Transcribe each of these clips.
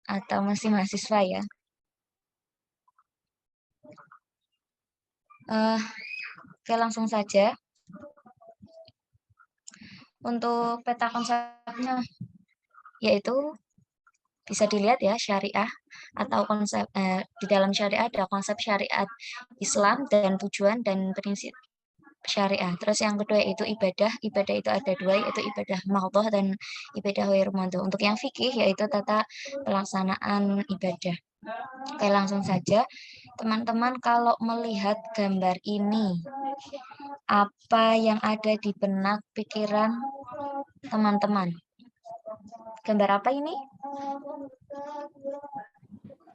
atau masih mahasiswa ya. Oke, langsung saja. Untuk peta konsepnya yaitu bisa dilihat ya, syariah atau konsep di dalam syariah ada konsep syariat Islam dan tujuan dan prinsip syariah. Terus yang kedua itu ibadah. Ibadah itu ada dua, yaitu ibadah mardhoh dan ibadah ghair mardhoh. Untuk yang fikih yaitu tata pelaksanaan ibadah. Oke, langsung saja. Teman-teman kalau melihat gambar ini, apa yang ada di benak pikiran teman-teman? Gambar apa ini?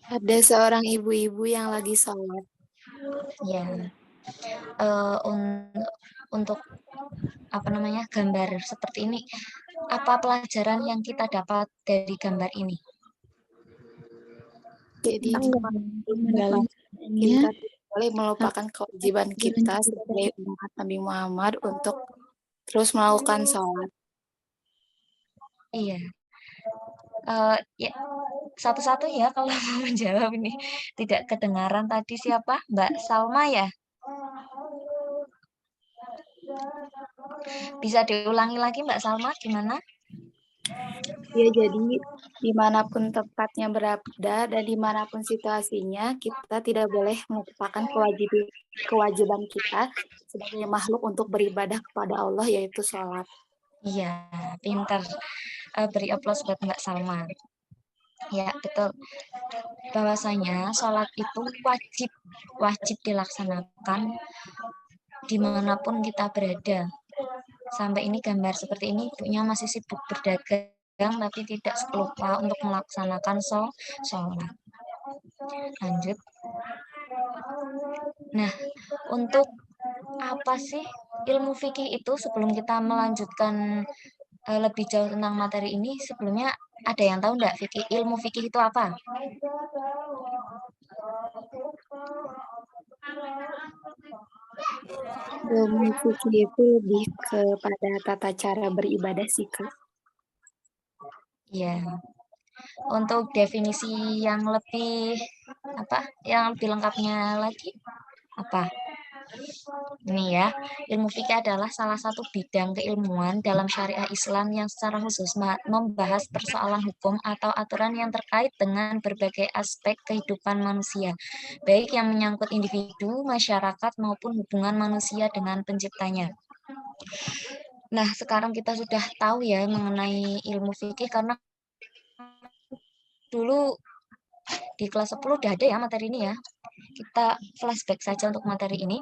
Ada seorang ibu-ibu yang lagi sholat. Ya, untuk apa namanya gambar seperti ini, apa pelajaran yang kita dapat dari gambar ini? Jadi Mendalam kita boleh melupakan kewajiban kita sebagai umat Nabi Muhammad untuk terus melakukan sholat. Iya. Ya, satu-satu ya kalau mau menjawab ini. Tidak kedengaran tadi siapa? Mbak Salma ya? Bisa diulangi lagi Mbak Salma gimana? Ya, jadi dimanapun tempatnya berada dan dimanapun situasinya, kita tidak boleh melupakan kewajiban kita sebagai makhluk untuk beribadah kepada Allah, yaitu sholat. Iya, pintar. Beri aplaus buat Mbak Salma. Ya, betul. Bahwasanya sholat itu wajib dilaksanakan dimanapun kita berada. Sampai ini gambar seperti ini, ibunya masih sibuk berdagang tapi tidak lupa untuk melaksanakan sholat. Lanjut. Nah, untuk apa sih ilmu fikih itu? Sebelum kita melanjutkan lebih jauh tentang materi ini, sebelumnya ada yang tahu enggak ilmu fikih itu apa? Ilmu fikih itu lebih kepada tata cara beribadah sih, Kak. Ya. Untuk definisi yang lebih lengkapnya lagi apa? Ini ya, ilmu fikih adalah salah satu bidang keilmuan dalam syariah Islam yang secara khusus membahas persoalan hukum atau aturan yang terkait dengan berbagai aspek kehidupan manusia, baik yang menyangkut individu, masyarakat, maupun hubungan manusia dengan penciptanya. Nah, sekarang kita sudah tahu ya mengenai ilmu fikih karena dulu di kelas 10 udah ada ya materi ini ya. Kita flashback saja untuk materi ini.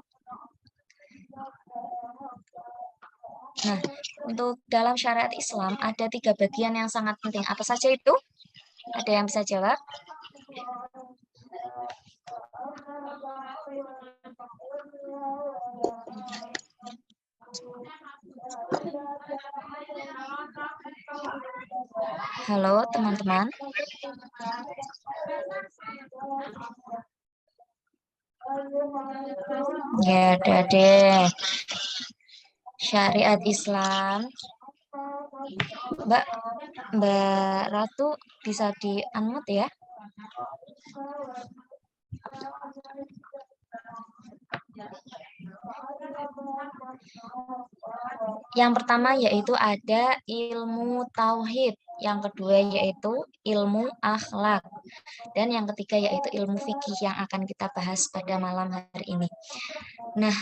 Nah, untuk dalam syariat Islam ada 3 bagian yang sangat penting. Apa saja itu? Ada yang bisa jawab? Halo teman-teman. Ya, ada deh. Syariat Islam. Mbak Ratu bisa di-unmute ya? Yang pertama yaitu ada ilmu tauhid, yang kedua yaitu ilmu akhlak, dan yang ketiga yaitu ilmu fikih yang akan kita bahas pada malam hari ini. Nah,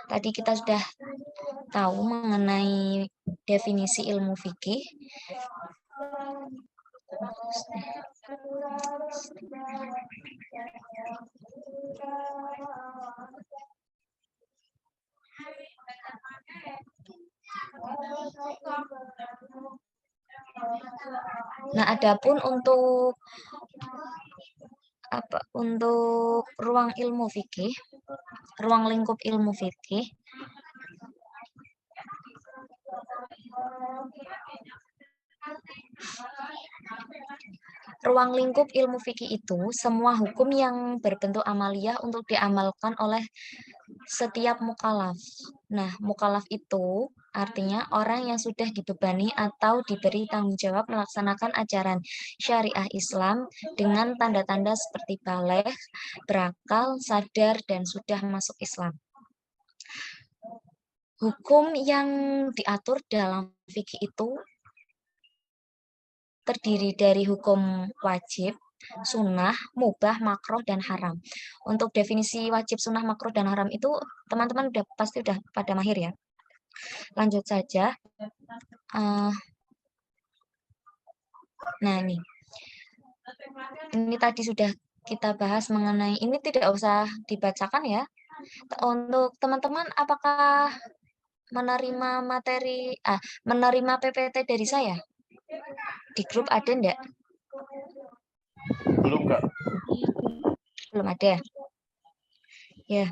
tadi kita sudah tahu mengenai definisi ilmu fikih. Nah, adapun untuk ruang ilmu fikih, ruang lingkup ilmu fikih, ruang lingkup ilmu fikih itu semua hukum yang berbentuk amaliyah untuk diamalkan oleh setiap mukallaf. Nah, mukallaf itu Artinya orang yang sudah dibebani atau diberi tanggung jawab melaksanakan ajaran syariah Islam dengan tanda-tanda seperti baligh, berakal, sadar, dan sudah masuk Islam. Hukum yang diatur dalam fikih itu terdiri dari hukum wajib, sunnah, mubah, makruh, dan haram. Untuk definisi wajib, sunnah, makruh, dan haram itu teman-teman pasti udah pada mahir ya. Lanjut saja. Nah, ini tadi sudah kita bahas mengenai ini, tidak usah dibacakan ya. Untuk teman-teman, apakah menerima menerima PPT dari saya? Di grup ada enggak? Belum, Kak. Belum ada. Ya.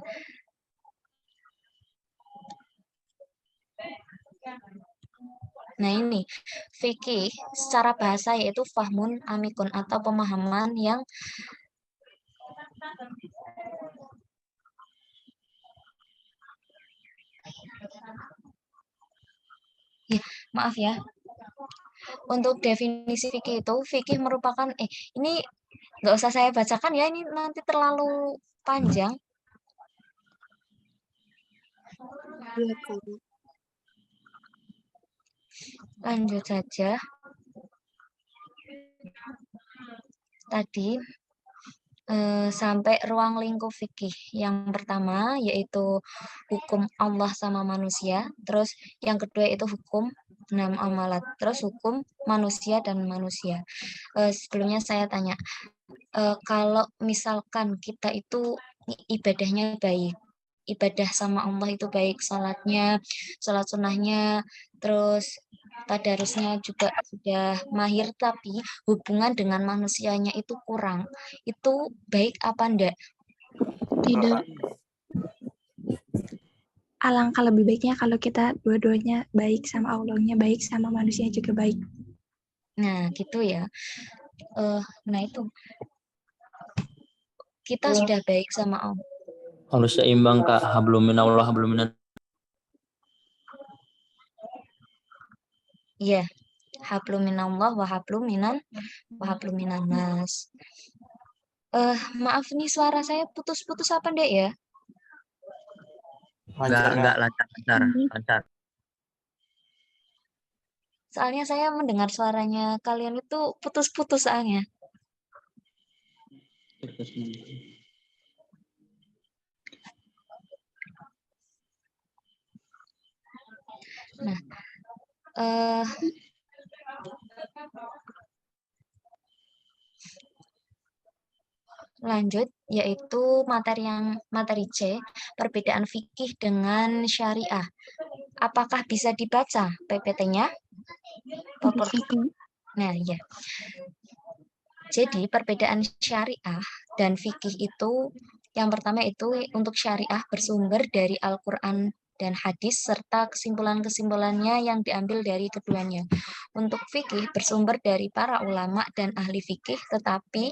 Nah, ini fikih secara bahasa yaitu fahmun amikun atau pemahaman yang maaf ya. Untuk definisi fikih itu, fikih merupakan ini nggak usah saya bacakan ya, ini nanti terlalu panjang. Iya, Kak. Lanjut saja. Tadi sampai ruang lingkup fikih. Yang pertama yaitu hukum Allah sama manusia, terus yang kedua itu hukum amalat, terus hukum manusia dan manusia. Sebelumnya saya tanya, kalau misalkan kita itu ibadahnya baik, ibadah sama Allah itu baik, sholat sunnahnya, terus tadarusnya juga sudah mahir, tapi hubungan dengan manusianya itu kurang. Itu baik apa enggak? Tidak. Alangkah lebih baiknya kalau kita dua-duanya baik sama Allahnya, baik sama manusia juga baik. Nah, gitu ya. Nah, itu. Kita sudah baik sama Allah. Harus seimbang, Kak. Hablum minallah, hablum minan. Iya. Hablum minallah wa hablum minan nas. Maaf nih, suara saya putus-putus apa enggak ya? Enggak lancar. Soalnya saya mendengar suaranya kalian itu putus-putus soalnya. Nah, lanjut yaitu materi C, perbedaan fikih dengan syariah. Apakah bisa dibaca PPT-nya? Nah, ya. Jadi perbedaan syariah dan fikih itu, yang pertama itu untuk syariah bersumber dari Al-Quran dan hadis serta kesimpulan-kesimpulannya yang diambil dari keduanya. Untuk fikih bersumber dari para ulama dan ahli fikih, tetapi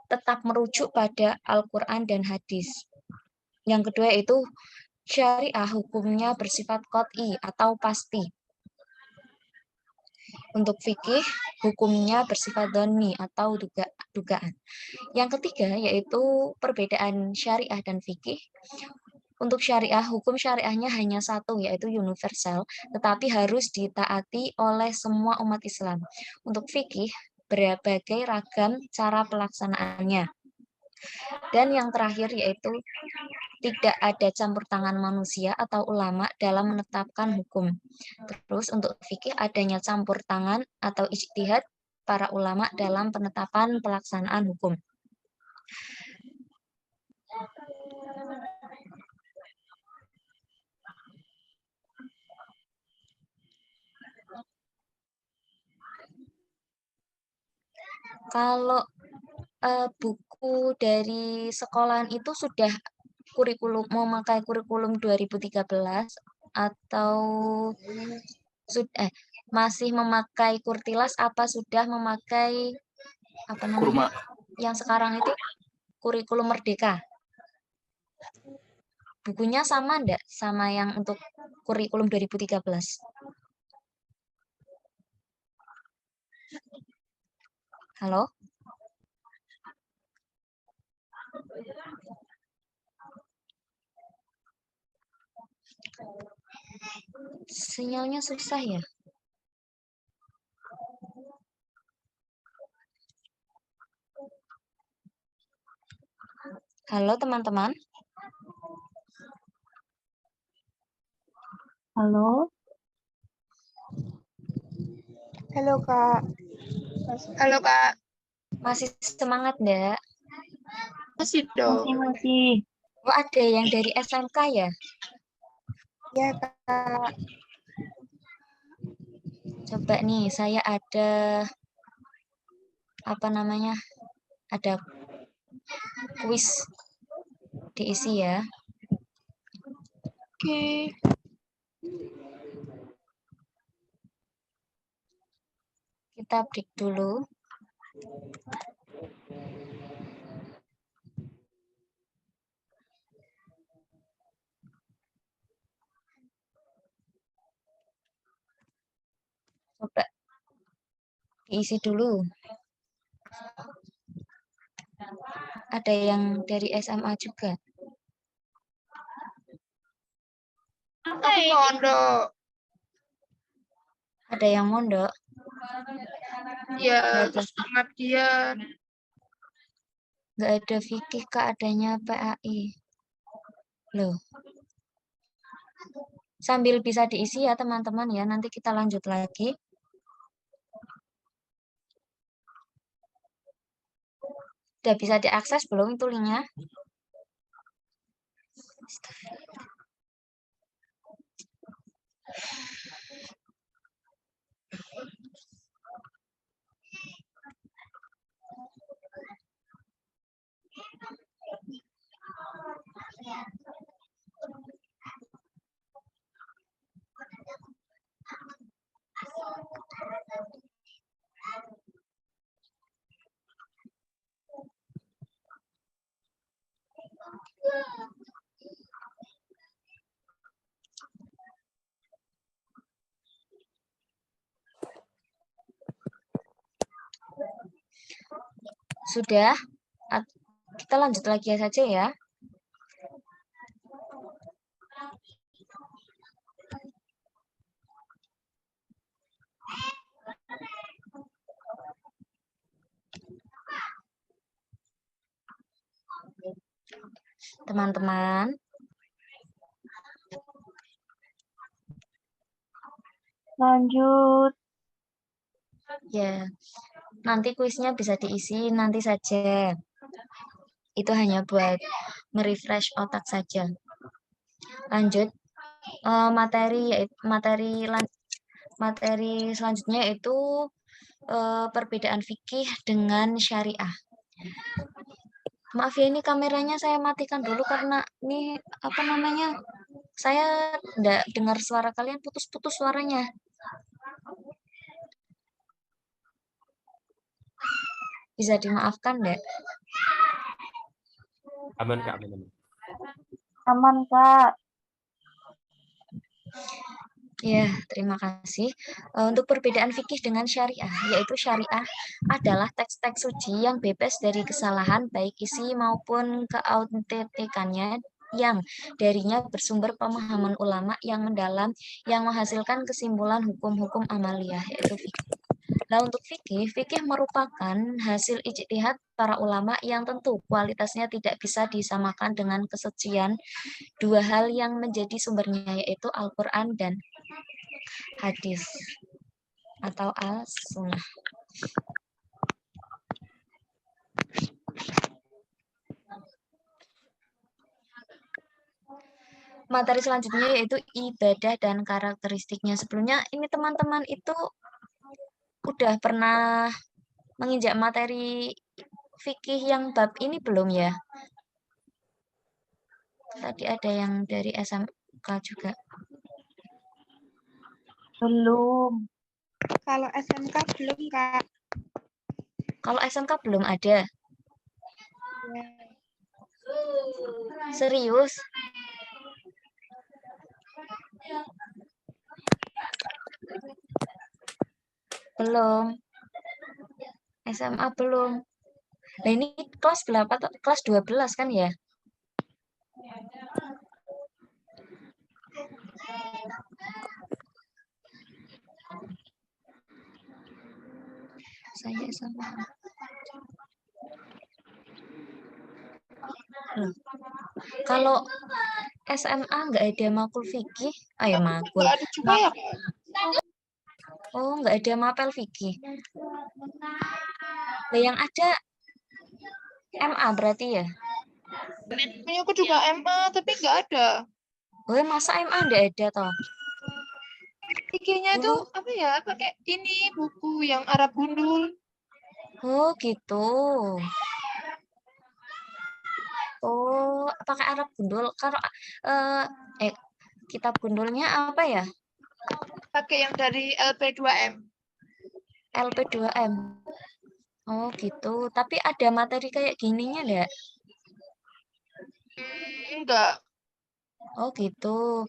tetap merujuk pada Al-Quran dan hadis. Yang kedua itu syariah hukumnya bersifat qat'i atau pasti. Untuk fikih, hukumnya bersifat dhonni atau dugaan. Yang ketiga, yaitu perbedaan syariah dan fikih. Untuk syariah, hukum syariahnya hanya satu, yaitu universal, tetapi harus ditaati oleh semua umat Islam. Untuk fikih, berbagai ragam cara pelaksanaannya. Dan yang terakhir yaitu tidak ada campur tangan manusia atau ulama dalam menetapkan hukum. Terus untuk fikih adanya campur tangan atau ijtihad para ulama dalam penetapan pelaksanaan hukum. Kalau buku dari sekolahan itu sudah memakai kurikulum 2013 atau masih memakai Kurtilas, apa sudah memakai apa namanya yang sekarang itu kurikulum Merdeka? bukunya sama enggak sama yang untuk kurikulum 2013? Halo? Sinyalnya susah ya? Halo teman-teman? Halo. Halo Kak. Halo Kak. Masih semangat enggak? Masih dong. Masih. Oh, ada yang dari SMK ya? Ya Kak. Coba nih, saya ada apa namanya? Ada kuis diisi ya. Oke. Kita break dulu. Coba diisi dulu. Ada yang dari SMA juga. Aku mondok. Ada yang mondok. Ya, Nggak ada, pengabdian. nggak ada fikih, Kak, adanya PAI. Loh. Sambil bisa diisi ya teman-teman ya. Nanti kita lanjut lagi. Udah bisa diakses belum itu linknya? Sudah? Kita lanjut lagi saja ya. Teman-teman. Lanjut. Ya, nanti kuisnya bisa diisi nanti saja. Itu hanya buat merefresh otak saja. Lanjut materi selanjutnya yaitu perbedaan fikih dengan syariah. Maaf ya, ini kameranya saya matikan dulu karena ini apa namanya? Saya tidak dengar suara kalian, putus-putus suaranya. Bisa dimaafkan enggak? Aman Kak, aman. Aman, Kak. Ya, terima kasih. Untuk perbedaan fikih dengan syariah, yaitu syariah adalah teks-teks suci yang bebas dari kesalahan baik isi maupun keautentikannya yang darinya bersumber pemahaman ulama yang mendalam yang menghasilkan kesimpulan hukum-hukum amaliyah, yaitu fikih. Nah, untuk fikih merupakan hasil ijtihad para ulama yang tentu kualitasnya tidak bisa disamakan dengan kesucian dua hal yang menjadi sumbernya, yaitu Al-Quran dan hadis atau al-sunnah. Materi selanjutnya yaitu ibadah dan karakteristiknya. Sebelumnya ini teman-teman itu udah pernah menginjak materi fikih yang bab ini belum ya? Tadi ada yang dari SMK juga. Belum. Kalau SMK belum Kak. Kalau SMK belum ada. Ya. Serius? Belum. SMA belum. Nah, ini kelas berapa? Kelas 12 kan ya? Saya SMA. Loh. Kalau SMA nggak ada makul fikih, makul. Nggak ada juga ya, Kak? Oh, nggak ada mapel fikih. Nah, yang ada MA berarti ya? Punya aku juga MA, tapi nggak ada. Oh, masa MA nggak ada toh? Fikihnya itu Dulu. apa ya? Pakai ini buku yang Arab gundul. Oh, gitu. Oh, pakai Arab gundul. Kalau kitab gundulnya apa ya? Pakai yang dari LP2M. LP2M. Oh, gitu. Tapi ada materi kayak gininya enggak? Enggak. Oh, gitu.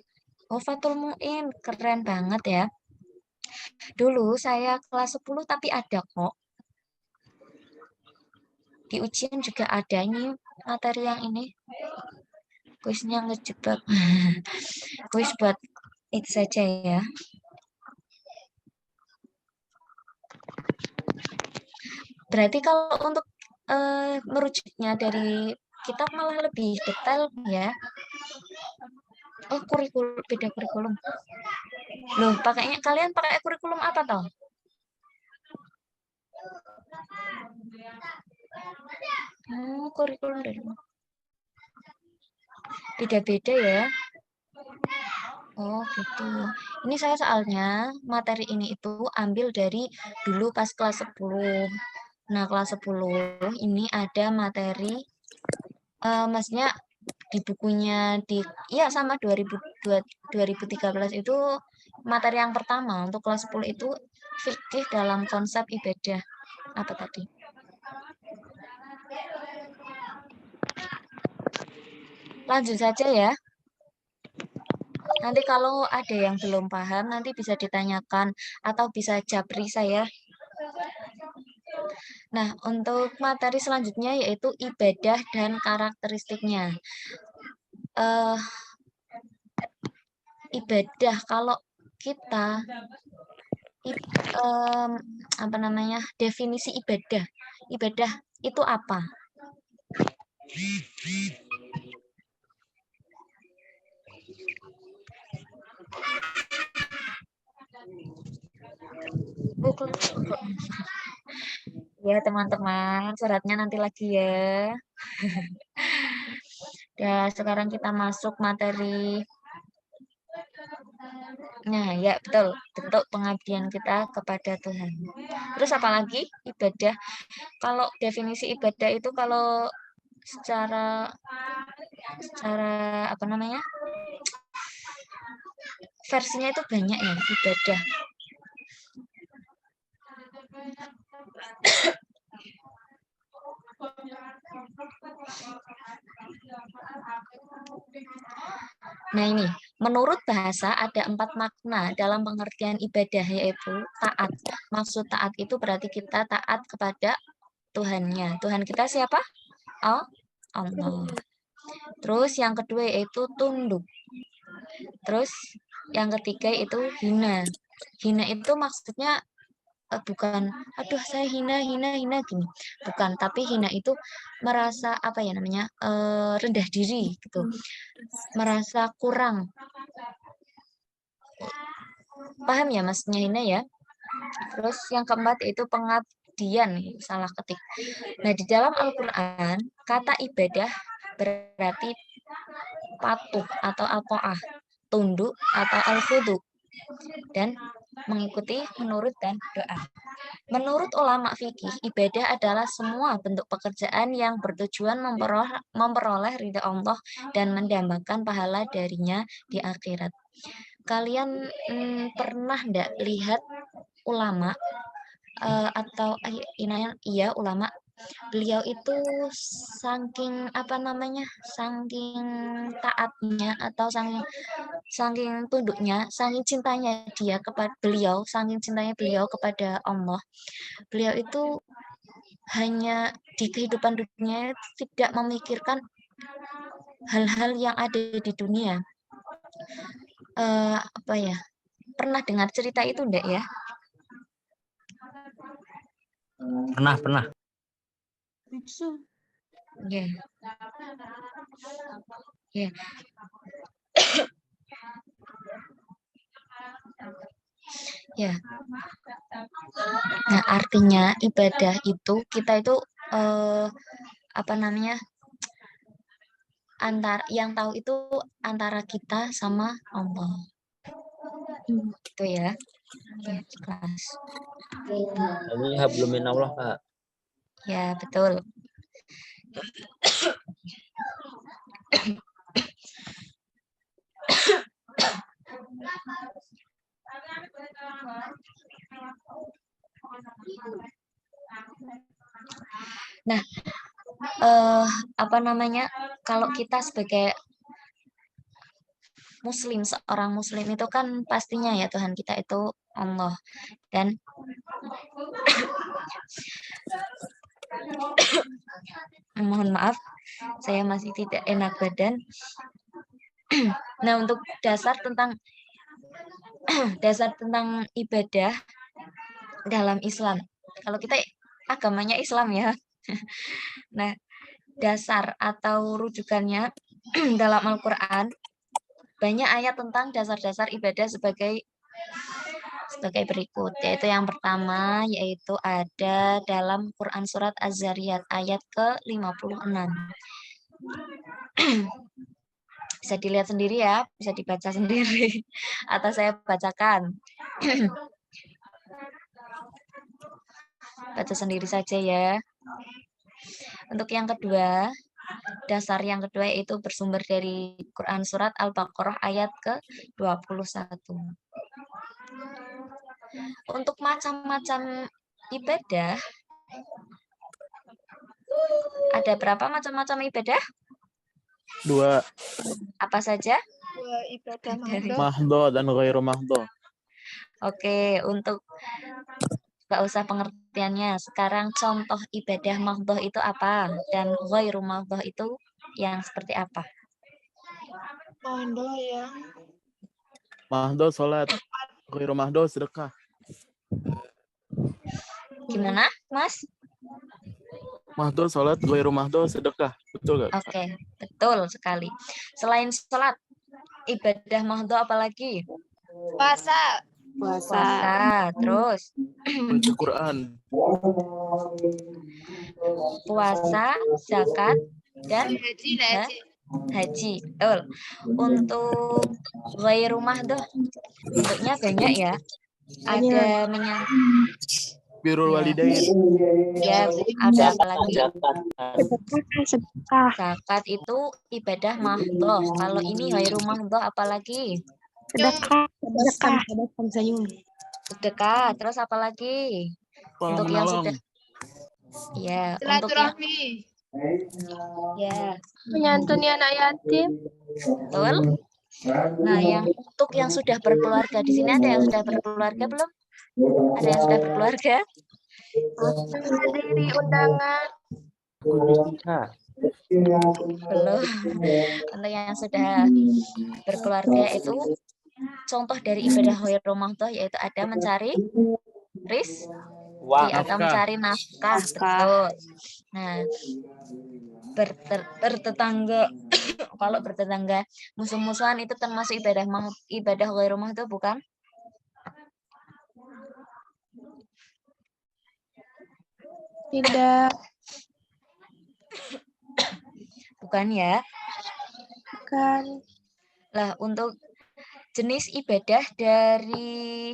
Oh, Fatul Muin, keren banget ya. Dulu saya kelas 10 tapi ada kok. Di ujian juga ada ini materi yang ini. Kuisnya ngejebak. Kuis buat itu saja ya. Berarti kalau untuk merujuknya dari kitab malah lebih detail ya. Oh, beda kurikulum. Loh, kalian pakai kurikulum apa toh? Kurikulum dari mana? Beda-beda ya. Oh, gitu. Ini saya soalnya materi ini itu ambil dari dulu pas kelas 10. Nah, kelas 10 ini ada materi maksudnya di bukunya iya sama 2013 itu materi yang pertama untuk kelas 10 itu fikih dalam konsep ibadah. Apa tadi? Lanjut saja ya. Nanti kalau ada yang belum paham, nanti bisa ditanyakan atau bisa japri saya. Nah, untuk materi selanjutnya yaitu ibadah dan karakteristiknya. Ibadah, kalau kita definisi ibadah itu apa? Ya teman-teman, suratnya nanti lagi ya. Ya, sekarang kita masuk materi. Nah, ya betul, bentuk pengabdian kita kepada Tuhan. Terus apa lagi? Ibadah. Kalau definisi ibadah itu kalau secara apa namanya? Versinya itu banyak ya, ibadah. Nah ini, menurut bahasa ada 4 makna dalam pengertian ibadah, yaitu taat. Maksud taat itu berarti kita taat kepada Tuhannya. Tuhan kita siapa? Allah. Terus yang kedua yaitu tunduk. Terus yang ketiga itu hina. Hina itu maksudnya bukan, aduh saya hina gini. Bukan, tapi hina itu merasa apa ya namanya, rendah diri gitu. Merasa kurang. Paham ya maksudnya hina ya? Terus yang keempat itu pengabdian, salah ketik. Nah, di dalam Al-Qur'an kata ibadah berarti patuh atau al-ta'ah, tunduk atau al-khudu, dan mengikuti, menurut, dan doa. Menurut ulama fikih, ibadah adalah semua bentuk pekerjaan yang bertujuan memperoleh ridha Allah dan mendambakan pahala darinya di akhirat. Kalian pernah enggak lihat ulama atau ulama beliau itu saking saking taatnya atau saking tunduknya, saking cintanya dia kepada beliau, saking cintanya beliau kepada Allah. Beliau itu hanya di kehidupan dunia tidak memikirkan hal-hal yang ada di dunia. Pernah dengar cerita itu enggak ya? Pernah. Ya. Ya. Ya. Nah, artinya ibadah itu kita itu yang tahu itu antara kita sama Allah. Gitu ya. Ya, kelas. Ini hablum minallah, Kak. Ya, betul. Nah, kalau kita sebagai Muslim, seorang Muslim itu kan pastinya ya Tuhan kita itu Allah. Dan mohon maaf, saya masih tidak enak badan. Nah, untuk dasar tentang ibadah dalam Islam. Kalau kita agamanya Islam ya. Nah, dasar atau rujukannya dalam Al-Qur'an banyak ayat tentang dasar-dasar ibadah sebagai berikut, yaitu yang pertama yaitu ada dalam Quran surat Az-Zariyat ayat ke-56. Bisa dilihat sendiri ya, bisa dibaca sendiri atau saya bacakan. Baca sendiri saja ya. Untuk yang kedua, dasar yang kedua yaitu bersumber dari Quran surat Al-Baqarah ayat ke-21. Untuk macam-macam ibadah, ada berapa macam-macam ibadah? 2. Apa saja? 2 ibadah Mahdo dan ghairu mahdo. Oke, untuk nggak usah pengertiannya. Sekarang contoh ibadah mahdoh itu apa? Dan ghairu mahdoh itu yang seperti apa? Mahdo ya. Mahdo sholat, ghairu mahdo sedekah. Gimana, Mas? Mahdo sholat, ghairu mahdo sedekah. Betul gak? Oke, betul sekali. Selain sholat, ibadah mahdoh apalagi? Puasa. Puasa, terus Baca Quran. puasa, zakat, dan haji. Betul. Untuk ghairu mahdoh, bentuknya banyak ya. Ada Birrul walidain. ya, ada apa lagi? Sedekah. Zakat itu ibadah mahdoh. Kalau ini ghairu mahdoh apalagi? Sedekah. Sedekah. Terus apa lagi? Tolong Untuk yang menolong. sudah ya, untuk yang ya, Menyantuni anak yatim. betul. Nah, untuk yang sudah berkeluarga, di sini ada yang sudah berkeluarga belum? Ada yang sudah berkeluarga? Menghadiri undangan. Belum. Untuk yang sudah berkeluarga itu contoh dari ibadah ghairu mahdoh yaitu ada mencari rizki atau mencari nafkah. Betul. Nah, bertetangga kalau bertetangga musuh-musuhan itu termasuk ibadah ghairu mahdoh bukan? Tidak. Bukan ya? Bukan. Lah, untuk jenis ibadah dari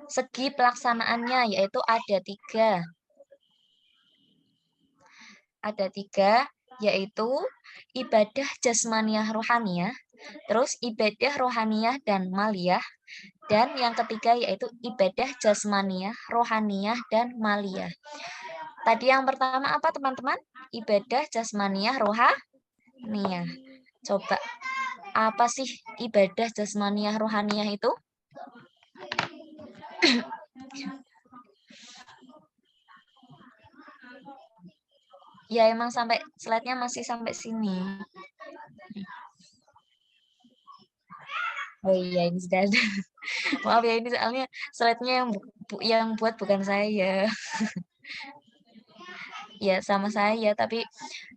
segi pelaksanaannya yaitu ada 3. Ada 3, yaitu ibadah jasmaniyah rohaniyah, terus ibadah rohaniyah dan maliyah, dan yang ketiga yaitu ibadah jasmaniyah, rohaniyah, dan maliyah. Tadi yang pertama apa teman-teman? Ibadah jasmaniyah rohaniyah. Coba apa sih ibadah jasmaniyah rohaniyah itu? Ya emang sampai slide-nya masih sampai sini. Oh iya ini sudah ada. Maaf ya ini soalnya slide-nya yang buat bukan saya. Ya sama saya, tapi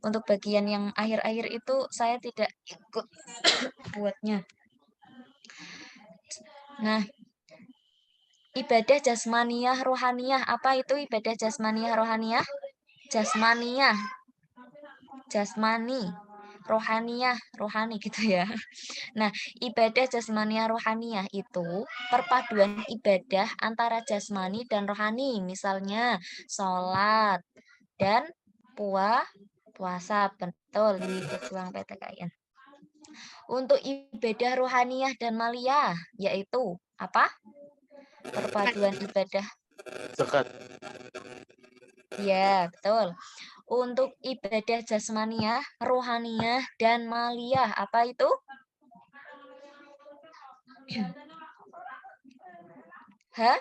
untuk bagian yang akhir-akhir itu saya tidak ikut buatnya. Nah, ibadah jasmaniyah rohaniyah. Apa itu ibadah jasmaniyah rohaniyah? Jasmaniyah. Jasmani. Rohaniyah. Rohani gitu ya. Nah, ibadah jasmaniyah rohaniyah itu perpaduan ibadah antara jasmani dan rohani. Misalnya, sholat dan puasa. Betul, ini pejuang PTKN. Untuk ibadah rohaniyah dan maliyah, yaitu apa? Perpaduan ibadah. Zakat. Ya, betul. Untuk ibadah jasmaniyah, rohaniyah, dan maliyah, apa itu? Hah?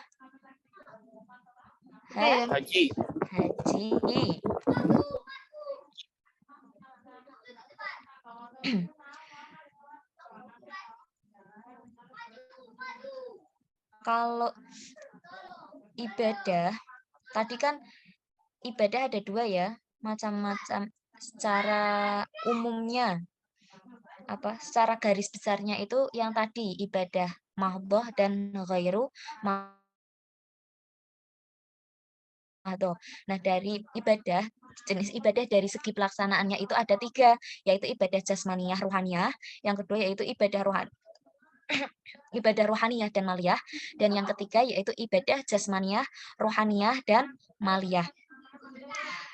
Hah? Haji. Haji. Kalau ibadah, tadi kan ibadah ada dua ya, macam-macam secara umumnya. Secara garis besarnya itu yang tadi ibadah mahdhah dan ghairu mahdhah. Nah, dari ibadah jenis ibadah dari segi pelaksanaannya itu ada 3, yaitu ibadah jasmaniyah rohaniyah, yang kedua yaitu ibadah ibadah rohaniyah dan maliyah, dan yang ketiga yaitu ibadah jasmaniyah, rohaniyah, dan maliyah.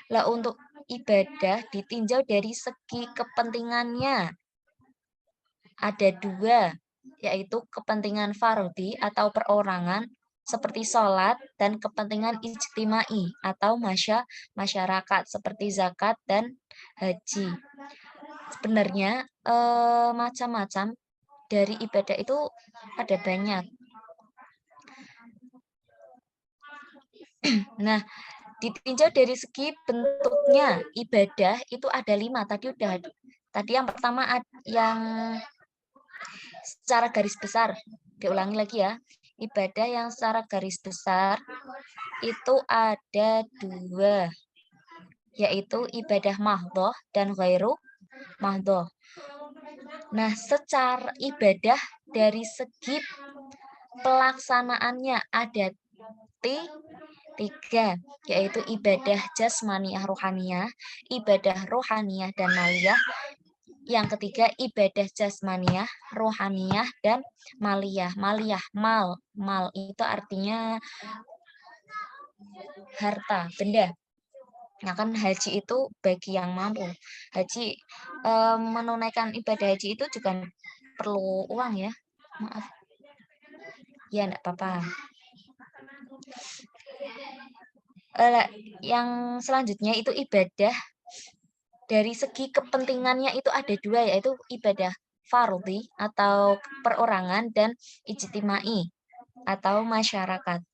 Lah untuk ibadah ditinjau dari segi kepentingannya ada 2, yaitu kepentingan fardhi atau perorangan seperti sholat dan kepentingan ijtimai atau masyarakat seperti zakat dan haji. Sebenarnya macam-macam dari ibadah itu ada banyak. Nah, ditinjau dari segi bentuknya ibadah itu ada 5. Tadi yang pertama yang secara garis besar, diulangi lagi ya. Ibadah yang secara garis besar itu ada 2, yaitu ibadah mahdhah dan ghairu mahdhah. Nah, secara ibadah dari segi pelaksanaannya ada 3, yaitu ibadah jasmaniyah rohaniyah, ibadah rohaniyah dan maliyah. Yang ketiga ibadah jasmaniyah, rohaniyah, dan maliyah. Maliyah, mal itu artinya harta, benda. Nah kan haji itu bagi yang mampu. Haji menunaikan ibadah haji itu juga perlu uang ya. Maaf. Ya enggak apa-apa. Yang selanjutnya itu ibadah dari segi kepentingannya itu ada 2, yaitu ibadah fardhi atau perorangan dan ijtimai atau masyarakat.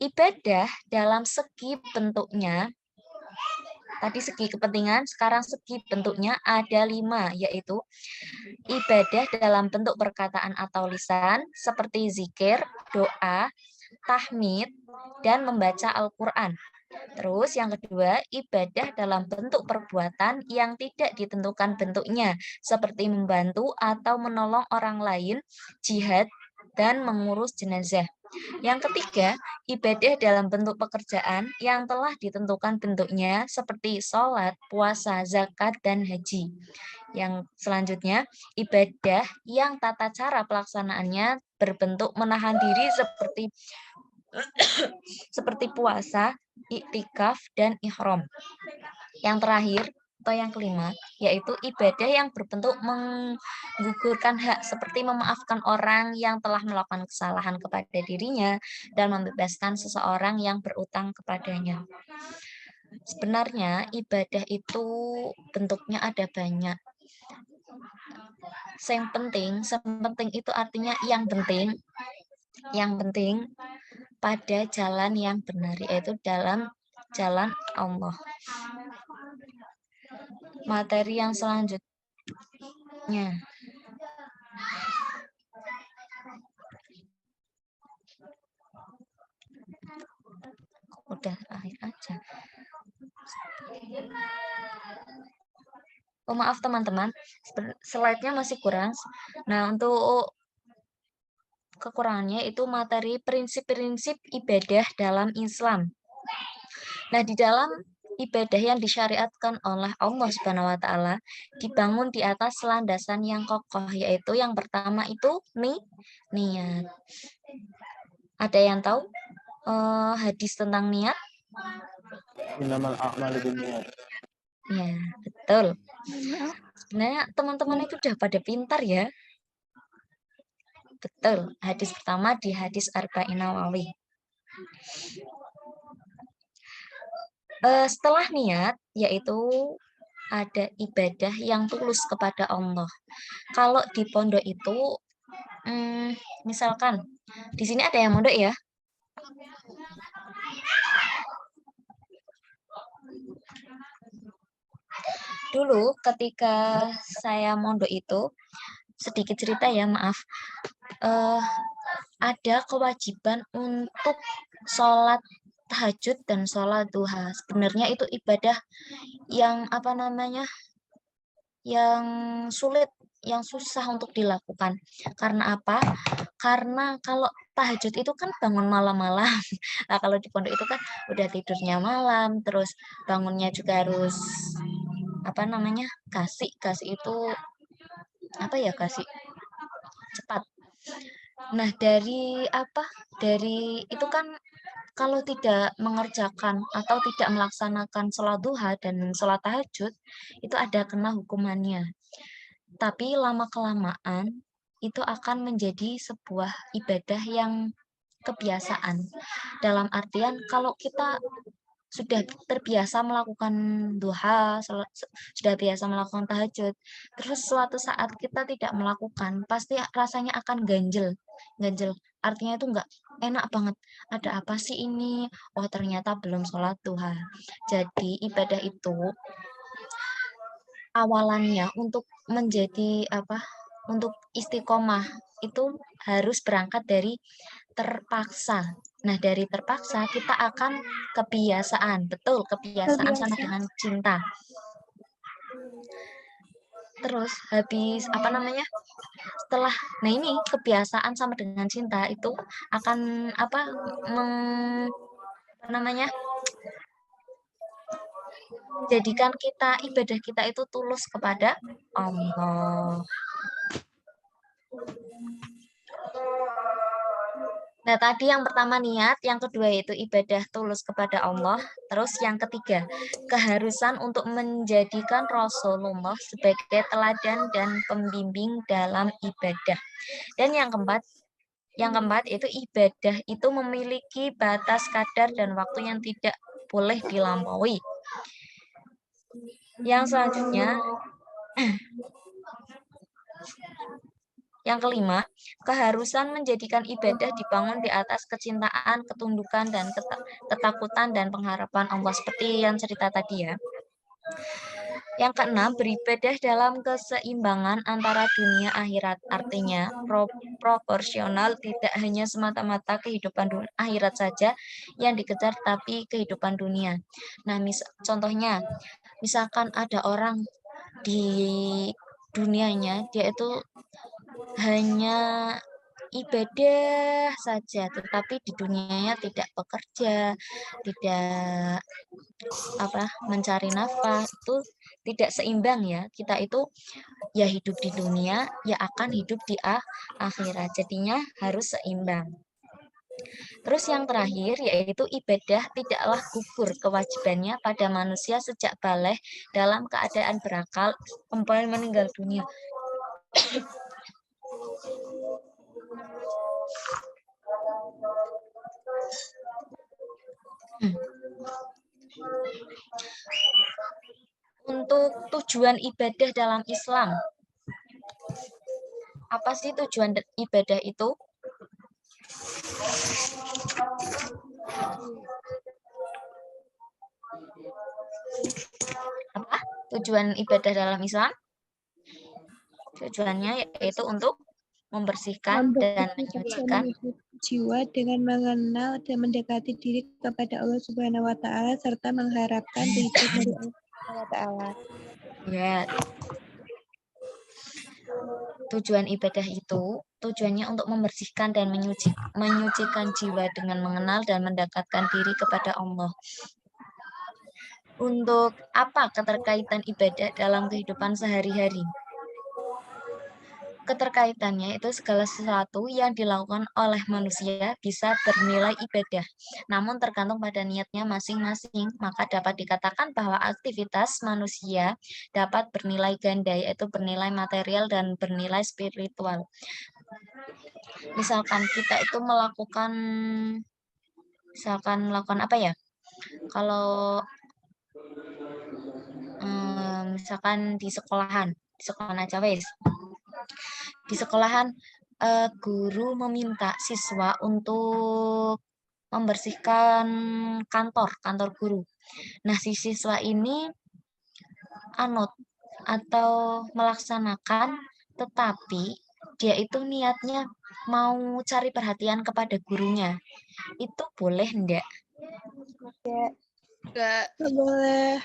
Ibadah dalam segi bentuknya, tadi segi kepentingan, sekarang segi bentuknya ada 5, yaitu ibadah dalam bentuk perkataan atau lisan seperti zikir, doa, tahmid, dan membaca Al-Quran. Terus yang kedua, ibadah dalam bentuk perbuatan yang tidak ditentukan bentuknya, seperti membantu atau menolong orang lain, jihad, dan mengurus jenazah. Yang ketiga, ibadah dalam bentuk pekerjaan yang telah ditentukan bentuknya, seperti sholat, puasa, zakat, dan haji. Yang selanjutnya, ibadah yang tata cara pelaksanaannya berbentuk menahan diri seperti puasa, iktikaf, dan ihram. Yang terakhir atau yang kelima, yaitu ibadah yang berbentuk menggugurkan hak seperti memaafkan orang yang telah melakukan kesalahan kepada dirinya dan membebaskan seseorang yang berutang kepadanya. Sebenarnya ibadah itu bentuknya ada banyak. Yang penting itu artinya yang penting pada jalan yang benar, yaitu dalam jalan Allah. Materi yang selanjutnya. Udah akhir aja. Oh maaf teman-teman, slide-nya masih kurang. Nah untuk kekurangannya itu materi prinsip-prinsip ibadah dalam Islam. Nah di dalam ibadah yang disyariatkan oleh Allah Subhanahu wa taala dibangun di atas landasan yang kokoh, yaitu yang pertama itu niat. Ada yang tahu hadis tentang niat? Innamal a'malu binniyat. Ya, betul. Sebenarnya teman-teman itu udah pada pintar ya. Betul. Hadis pertama di hadis Arba'in Nawawi. Setelah niat, yaitu ada ibadah yang tulus kepada Allah. Kalau di pondok itu, misalkan di sini ada yang mondok ya? Dulu ketika saya mondok itu, sedikit cerita ya, maaf. Ada kewajiban untuk sholat tahajud dan sholat duha. Sebenarnya itu ibadah yang yang sulit, yang susah untuk dilakukan. Karena apa? Karena kalau tahajud itu kan bangun malam-malam. Nah, kalau di pondok itu kan udah tidurnya malam, terus bangunnya juga harus kasih itu kasih cepat. Nah, dari itu kan kalau tidak mengerjakan atau tidak melaksanakan sholat duha dan sholat tahajud, itu ada kena hukumannya. Tapi lama-kelamaan itu akan menjadi sebuah ibadah yang kebiasaan. Dalam artian kalau kita sudah terbiasa melakukan duha, sudah biasa melakukan tahajud, terus suatu saat kita tidak melakukan, pasti rasanya akan ganjel. Artinya itu enggak enak banget. Ada apa sih ini? Oh, ternyata belum sholat duha. Jadi ibadah itu awalannya untuk menjadi untuk istiqomah itu harus berangkat dari terpaksa. Nah, dari terpaksa kita akan kebiasaan. Betul, kebiasaan sama dengan cinta. Terus habis setelah ini kebiasaan sama dengan cinta itu akan jadikan ibadah kita itu tulus kepada Allah. Nah, tadi yang pertama niat, yang kedua itu ibadah tulus kepada Allah, terus yang ketiga, keharusan untuk menjadikan Rasulullah sebagai teladan dan pembimbing dalam ibadah. Dan yang keempat itu ibadah itu memiliki batas kadar dan waktu yang tidak boleh dilampaui. Yang selanjutnya, yang kelima, keharusan menjadikan ibadah dibangun di atas kecintaan, ketundukan, dan ketakutan dan pengharapan Allah, seperti yang cerita tadi ya. Yang keenam, beribadah dalam keseimbangan antara dunia akhirat, artinya proporsional, tidak hanya semata-mata kehidupan akhirat saja yang dikejar, tapi kehidupan dunia. Nah, contohnya, misalkan ada orang di dunianya, dia itu hanya ibadah saja, tetapi di dunianya tidak bekerja, tidak mencari nafkah, itu tidak seimbang ya. Kita itu ya hidup di dunia, ya akan hidup di akhirat. Jadinya harus seimbang. Terus yang terakhir yaitu ibadah tidaklah gugur kewajibannya pada manusia sejak baligh dalam keadaan berakal sampai meninggal dunia. Untuk tujuan ibadah dalam Islam, apa sih tujuan ibadah itu? Apa tujuan ibadah dalam Islam? Tujuannya yaitu untuk membersihkan dan menyucikan jiwa dengan mengenal dan mendekati diri kepada Allah Subhanahu wa taala serta mengharapkan ridho dari Allah Subhanahu wa taala. ya. Tujuan ibadah itu tujuannya untuk membersihkan dan menyucikan jiwa dengan mengenal dan mendekatkan diri kepada Allah. Untuk apa keterkaitan ibadah dalam kehidupan sehari-hari? Keterkaitannya itu segala sesuatu yang dilakukan oleh manusia bisa bernilai ibadah, namun tergantung pada niatnya masing-masing. Maka dapat dikatakan bahwa aktivitas manusia dapat bernilai ganda, yaitu bernilai material dan bernilai spiritual. Misalkan kita itu melakukan apa ya? Kalau misalkan di sekolahan aja wes. Di sekolahan guru meminta siswa untuk membersihkan kantor guru. Nah, si siswa ini anut atau melaksanakan, tetapi dia itu niatnya mau cari perhatian kepada gurunya. Itu boleh enggak? Enggak. Nggak boleh.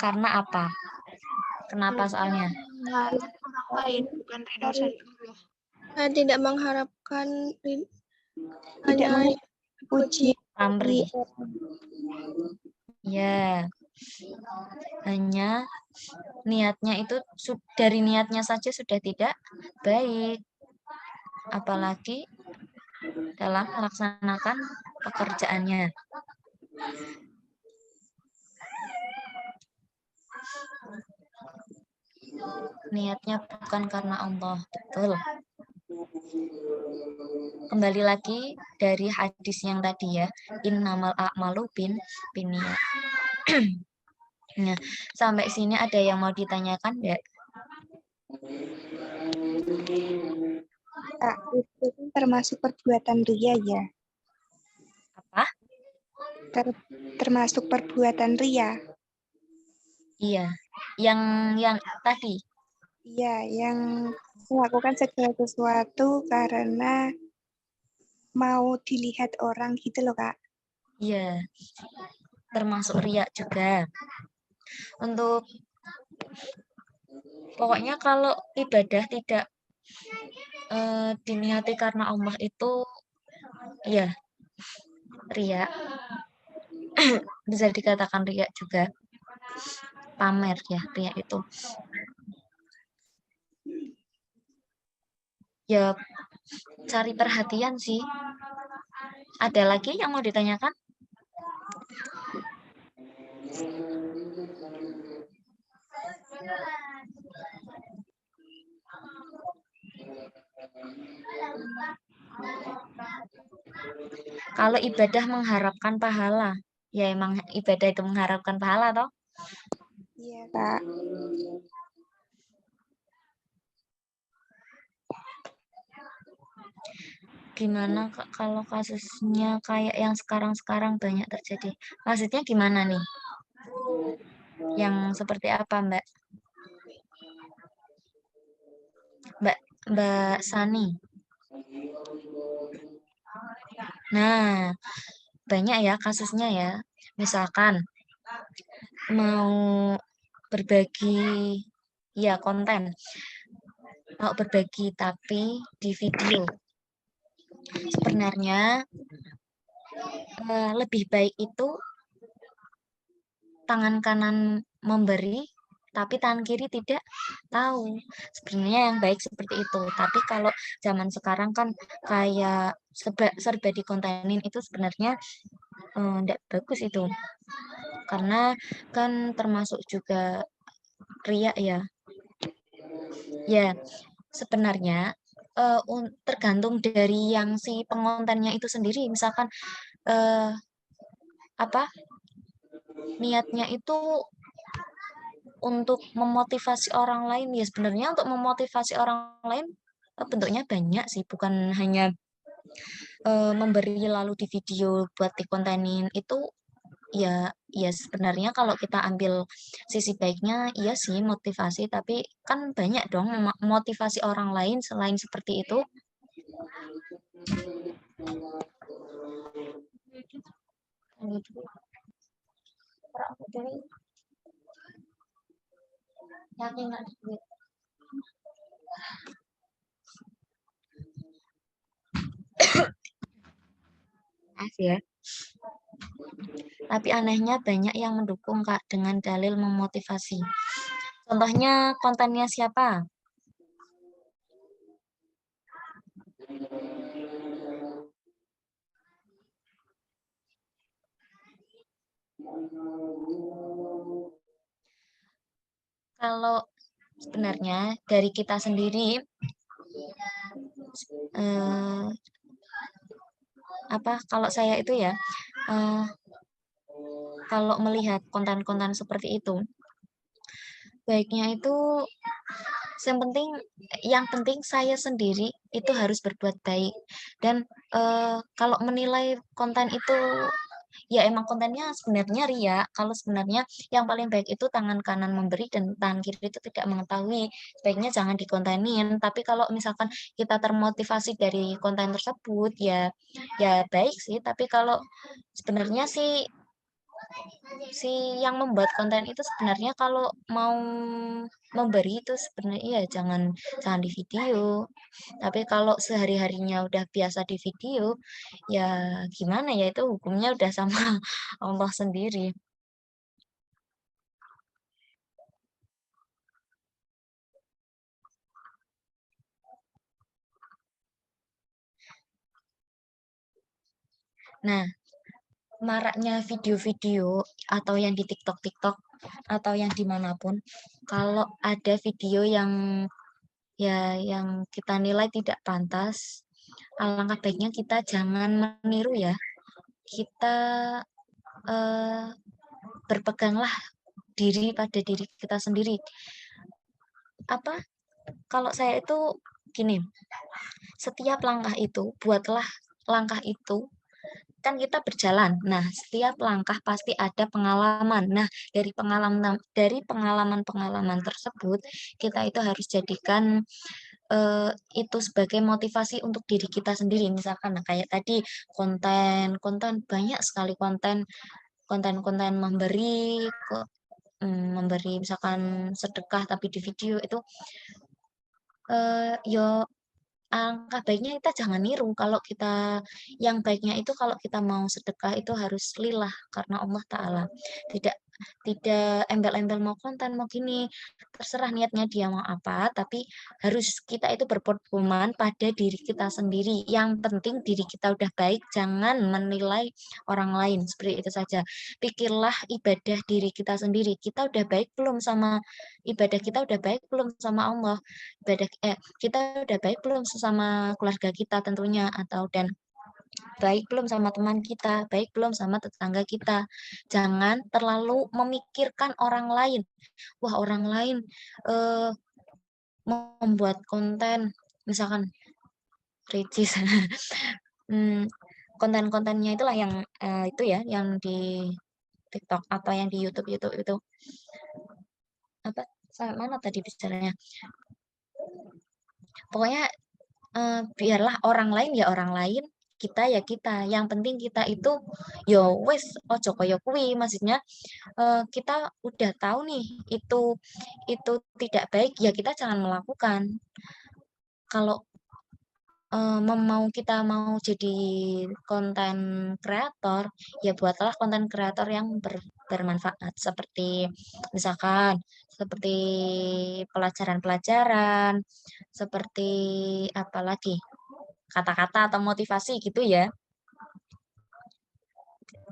Karena apa? Kenapa soalnya? Harus orang lain, bukan ridho dari Allah. Saya tidak mengharapkan Tidak hanya puji Pamri. Ya, hanya niatnya itu dari niatnya saja sudah tidak baik, apalagi dalam melaksanakan pekerjaannya. Niatnya bukan karena Allah, betul. Kembali lagi dari hadis yang tadi ya, innamal a'malu binniyat. Nah, sampai sini ada yang mau ditanyakan enggak? itu termasuk perbuatan ria ya. Apa? Termasuk perbuatan ria. Iya, yang tadi. Iya, yang melakukan segala sesuatu karena mau dilihat orang gitu loh, Kak. Iya, termasuk riya juga. Untuk pokoknya kalau ibadah tidak diniati karena Allah itu ya riya. Bisa dikatakan riya juga. Pamer ya, riya itu. Ya cari perhatian sih. Ada lagi yang mau ditanyakan? Kalau ibadah mengharapkan pahala, ya emang ibadah itu mengharapkan pahala toh? Iya, Kak. Gimana kalau kasusnya kayak yang sekarang banyak terjadi? Maksudnya gimana nih? Yang seperti apa, Mbak? Mbak Sani. Nah, banyak ya kasusnya ya. Misalkan mau berbagi ya konten. Mau berbagi tapi di video. Sebenarnya lebih baik itu tangan kanan memberi tapi tangan kiri tidak tahu. Sebenarnya yang baik seperti itu. Tapi kalau zaman sekarang kan kayak serba dikontenin, itu sebenarnya tidak bagus itu. Karena kan termasuk juga riya ya. Ya, sebenarnya tergantung dari yang si pengontennya itu sendiri. Misalkan apa niatnya itu untuk memotivasi orang lain. Ya sebenarnya untuk memotivasi orang lain bentuknya banyak sih, bukan hanya memberi lalu di video buat dikontenin itu. Ya sebenarnya kalau kita ambil sisi baiknya iya sih motivasi, tapi kan banyak dong motivasi orang lain selain seperti itu. Maaf ya. Tapi anehnya banyak yang mendukung Kak dengan dalil memotivasi. Contohnya kontennya siapa? Kalau sebenarnya dari kita sendiri kalau saya itu ya kalau melihat konten-konten seperti itu baiknya itu yang penting saya sendiri itu harus berbuat baik. Dan kalau menilai konten itu ya emang kontennya sebenarnya ria. Kalau sebenarnya yang paling baik itu tangan kanan memberi dan tangan kiri itu tidak mengetahui, sebaiknya jangan dikontenin. Tapi kalau misalkan kita termotivasi dari konten tersebut ya baik sih. Tapi kalau sebenarnya sih si yang membuat konten itu sebenarnya kalau mau memberi itu sebenarnya ya jangan jangan di video. Tapi kalau sehari-harinya udah biasa di video, ya gimana ya itu hukumnya udah sama Allah sendiri. Nah, maraknya video-video atau yang di TikTok atau yang dimanapun, kalau ada video yang kita nilai tidak pantas, alangkah baiknya kita jangan meniru ya. Kita berpeganglah diri pada diri kita sendiri. Kalau saya itu gini, setiap langkah itu, buatlah langkah itu, kan kita berjalan. Nah, setiap langkah pasti ada pengalaman. Nah, dari pengalaman tersebut, kita itu harus jadikan itu sebagai motivasi untuk diri kita sendiri. Misalkan nah, kayak tadi konten banyak sekali konten memberi misalkan sedekah tapi di video itu yo alangkah baiknya kita jangan niru. Kalau kita yang baiknya itu kalau kita mau sedekah itu harus lillah karena Allah Ta'ala. Tidak tidak embel-embel mau konten mau gini, terserah niatnya dia mau apa, tapi harus kita itu berpedoman pada diri kita sendiri. Yang penting diri kita udah baik, jangan menilai orang lain, seperti itu saja. Pikirlah ibadah diri kita sendiri. Kita udah baik belum sama ibadah kita, udah baik belum sama Allah, kita udah baik belum sesama keluarga kita tentunya, dan baik belum sama teman kita, baik belum sama tetangga kita. Jangan terlalu memikirkan orang lain. Wah, orang lain membuat konten, misalkan Ricis, konten-kontennya itulah yang itu ya, yang di TikTok atau yang di YouTube itu. Sampai mana tadi bicaranya? Pokoknya biarlah orang lain ya orang lain, kita ya kita. Yang penting kita itu yo wes ojo koyo kuwi, maksudnya kita udah tahu nih itu tidak baik ya kita jangan melakukan. Kalau kita mau jadi konten kreator, ya buatlah konten kreator yang bermanfaat seperti misalkan seperti pelajaran-pelajaran, seperti apa lagi? Kata-kata atau motivasi gitu ya.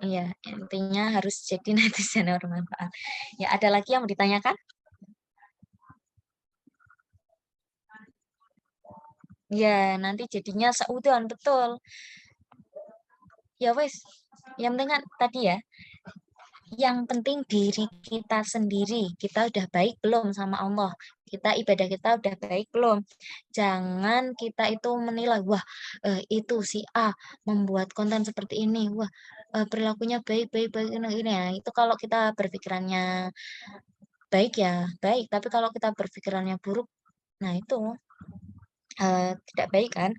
Iya, intinya harus jadi netizen yang bermanfaat. Ya, ada lagi yang mau ditanyakan? Ya, nanti jadinya seudon, betul. Ya wes, yang penting kan tadi ya, Yang penting diri kita sendiri, kita udah baik belum sama Allah? Kita ibadah kita udah baik belum? Jangan kita itu menilai, wah itu si A membuat konten seperti ini, wah perilakunya baik, baik, baik, ini ya. Itu kalau kita berpikirannya baik ya baik, tapi kalau kita berpikirannya buruk, nah itu tidak baik kan?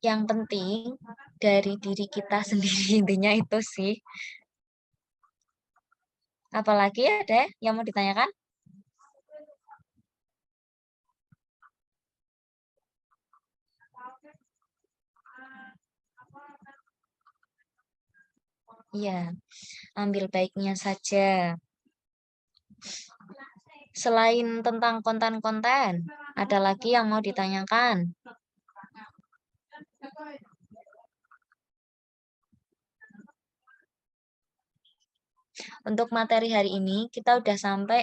Yang penting dari diri kita sendiri, intinya itu sih. Apalagi ada yang mau ditanyakan? Iya, ambil baiknya saja. Selain tentang konten-konten, ada lagi yang mau ditanyakan? Untuk materi hari ini, kita udah sampai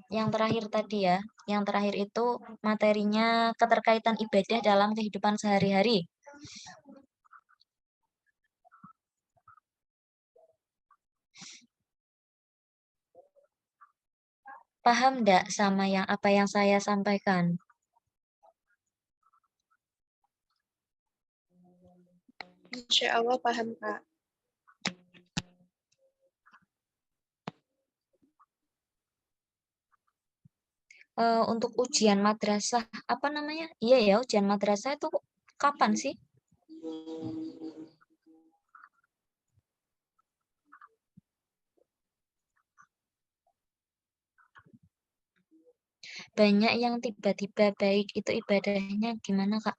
yang terakhir tadi ya. Yang terakhir itu materinya keterkaitan ibadah dalam kehidupan sehari-hari. Paham enggak sama apa yang saya sampaikan? Insya Allah paham, Kak. Untuk ujian madrasah, apa namanya? Iya ya, ujian madrasah itu kapan sih? Banyak yang tiba-tiba baik, itu ibadahnya gimana, Kak?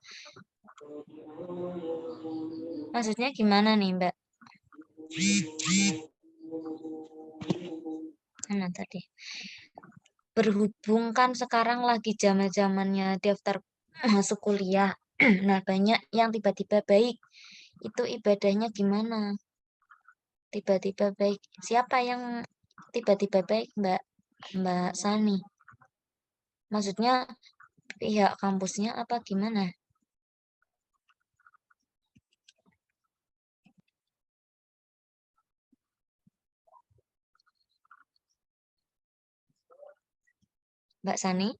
Maksudnya gimana nih, Mbak? Mana tadi? Berhubung kan sekarang lagi zaman-zamannya daftar masuk kuliah. Nah, banyak yang tiba-tiba baik. Itu ibadahnya gimana? Tiba-tiba baik. Siapa yang tiba-tiba baik, Mbak Sani? Maksudnya pihak kampusnya apa gimana? Mbak Sani?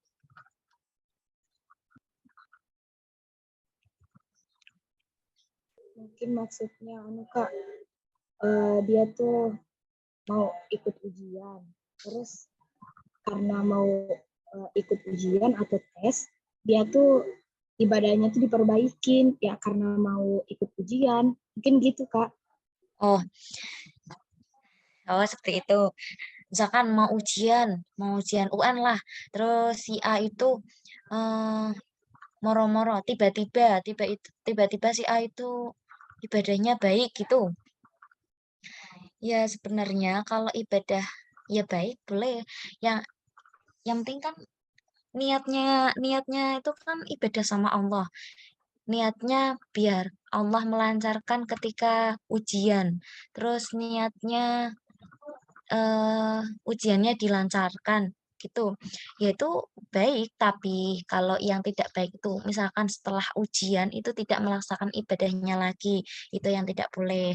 Mungkin maksudnya Kak, dia tuh mau ikut ujian, terus karena mau ikut ujian atau tes, dia tuh ibadahnya tuh diperbaikin ya karena mau ikut ujian, mungkin gitu Kak. Oh, seperti itu. Misalkan mau ujian UN lah. Terus si A itu moro-moro, tiba-tiba si A itu ibadahnya baik gitu. Ya sebenarnya kalau ibadah ya baik boleh. Yang penting kan niatnya itu kan ibadah sama Allah. Niatnya biar Allah melancarkan ketika ujian. Terus niatnya ujiannya dilancarkan gitu. Yaitu baik, tapi kalau yang tidak baik itu misalkan setelah ujian itu tidak melaksanakan ibadahnya lagi, itu yang tidak boleh.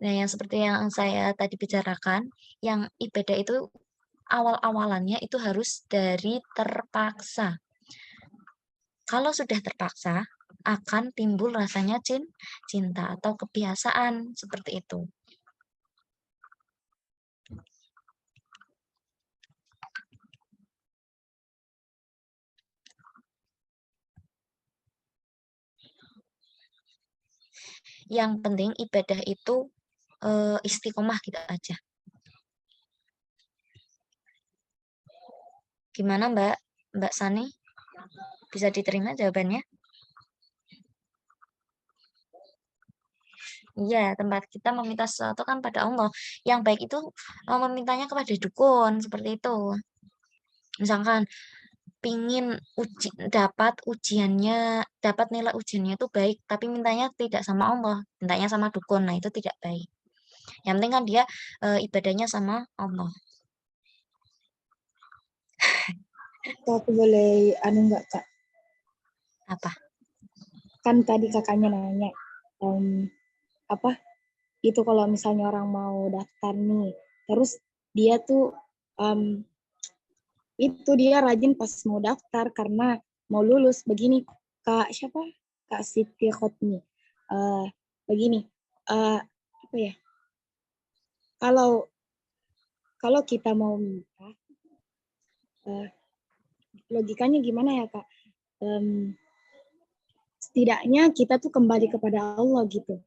Nah, yang seperti yang saya tadi bicarakan, yang ibadah itu awal-awalannya itu harus dari terpaksa. Kalau sudah terpaksa, akan timbul rasanya cinta atau kebiasaan seperti itu. Yang penting ibadah itu istiqomah gitu aja. Gimana Mbak Sani? Bisa diterima jawabannya? Iya, tempat kita meminta sesuatu kan pada Allah. Yang baik itu memintanya kepada dukun, seperti itu. Misalkan pingin dapat nilai ujiannya itu baik, tapi mintanya tidak sama Allah, mintanya sama dukun. Nah, itu tidak baik. Yang penting kan dia ibadahnya sama Allah. Aku boleh nggak Kak? Apa? Kan tadi kakaknya nanya apa itu kalau misalnya orang mau daftar nih, terus dia tuh itu dia rajin pas mau daftar karena mau lulus. Begini Kak siapa? Kak Siti Khotmi. Begini, apa ya? Kalau kita mau minta, logikanya gimana ya Kak? Setidaknya kita tuh kembali kepada Allah gitu.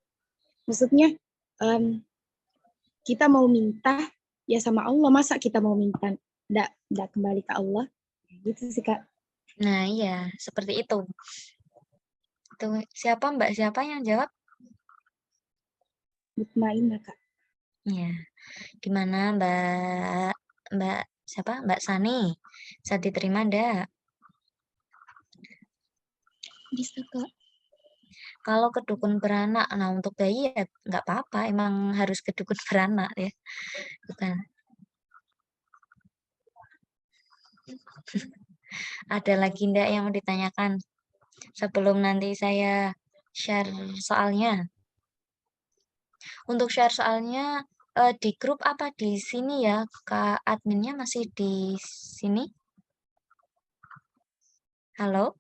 Maksudnya kita mau minta ya sama Allah, masa kita mau minta nggak kembali ke Allah? Gitu sih Kak. Nah, iya, seperti itu. Tuh, siapa Mbak? Siapa yang jawab? Mutmainah Kak. Iya. Gimana Mbak siapa? Mbak Sani. Bisa diterima enggak? Bisa Kak. Kalau ke dukun beranak, nah untuk bayi ya nggak apa-apa, emang harus ke dukun beranak ya. Bukan. Ada lagi enggak yang mau ditanyakan? Sebelum nanti saya share soalnya. Untuk share soalnya di grup apa di sini ya? Kak adminnya masih di sini? Halo?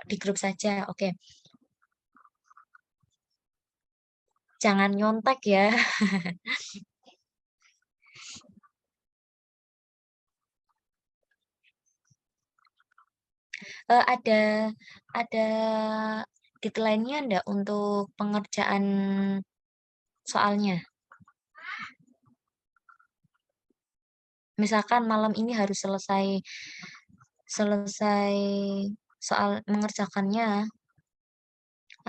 Di grup saja, oke. Jangan nyontek ya. Ada deadline-nya enggak untuk pengerjaan soalnya? Misalkan malam ini harus selesai soal mengerjakannya,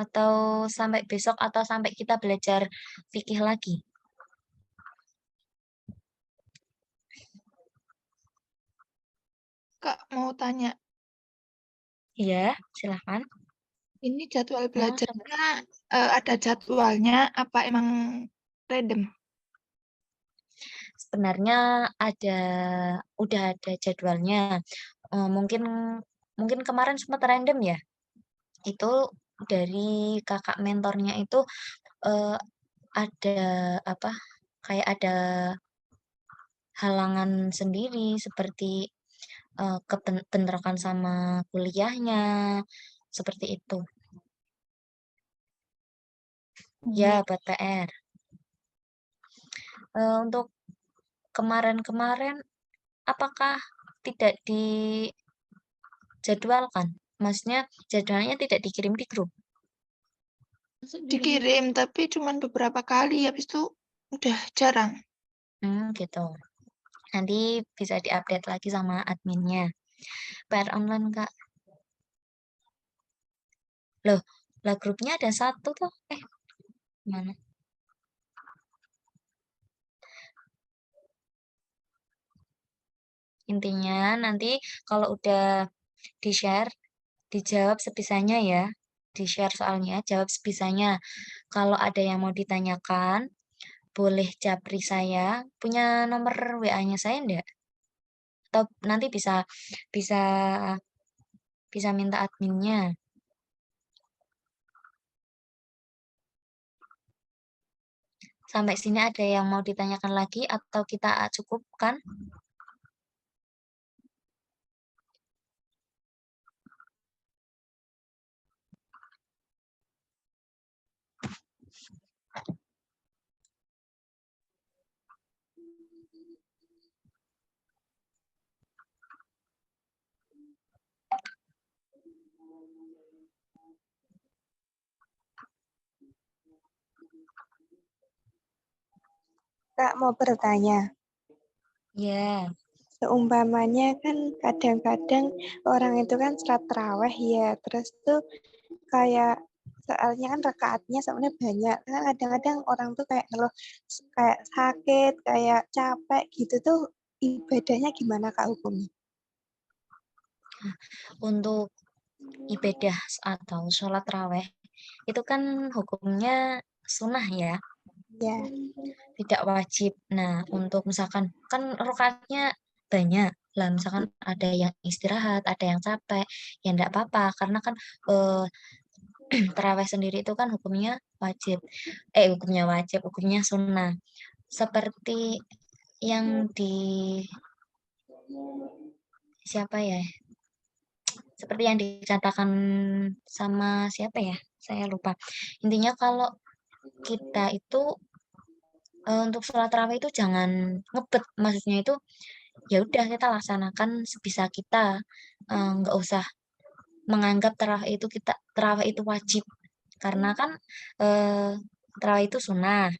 atau sampai besok, atau sampai kita belajar fikih lagi. Kak, mau tanya, Iya, silahkan. ini jadwal Oh, belajarnya ada jadwalnya apa emang random? sebenarnya udah ada jadwalnya. Mungkin kemarin sempat random ya. Itu dari kakak mentornya itu ada apa? Kayak ada halangan sendiri seperti kebentrokan sama kuliahnya, seperti itu. Ya, buat PR. Untuk kemarin-kemarin, apakah tidak dijadwalkan? Maksudnya jadwalnya tidak dikirim di grup? Dikirim, tapi cuma beberapa kali, habis itu udah jarang. Gitu. Nanti bisa diupdate lagi sama adminnya. PR online, Kak. Loh, lah grupnya ada satu tuh. Mana? Intinya nanti kalau udah di-share, dijawab sebisanya ya. Di-share soalnya, jawab sebisanya. Kalau ada yang mau ditanyakan, boleh japri saya. Punya nomor WA-nya saya enggak? Atau nanti bisa bisa bisa minta adminnya. Sampai sini ada yang mau ditanyakan lagi atau kita cukupkan? Kak mau bertanya. Ya. Seumpamanya kan kadang-kadang orang itu kan sholat taraweh ya, terus tuh kayak soalnya kan rakaatnya soalnya banyak, kan kadang-kadang orang tuh kayak ngeluh kayak sakit, kayak capek gitu tuh ibadahnya gimana Kak hukumnya? Untuk ibadah atau sholat raweh itu kan hukumnya sunnah ya, Ya, tidak wajib. Nah, untuk misalkan kan rakaatnya banyak, Lah misalkan ada yang istirahat, ada yang capek, ya enggak apa-apa karena kan terawih sendiri itu kan hukumnya wajib. Hukumnya sunnah. Seperti yang di siapa ya? Seperti yang dikatakan sama siapa ya? Saya lupa. Intinya kalau kita itu untuk sholat tarawih itu jangan ngebet, maksudnya itu ya udah kita laksanakan sebisa kita, nggak usah menganggap tarawih itu wajib karena kan tarawih itu sunnah,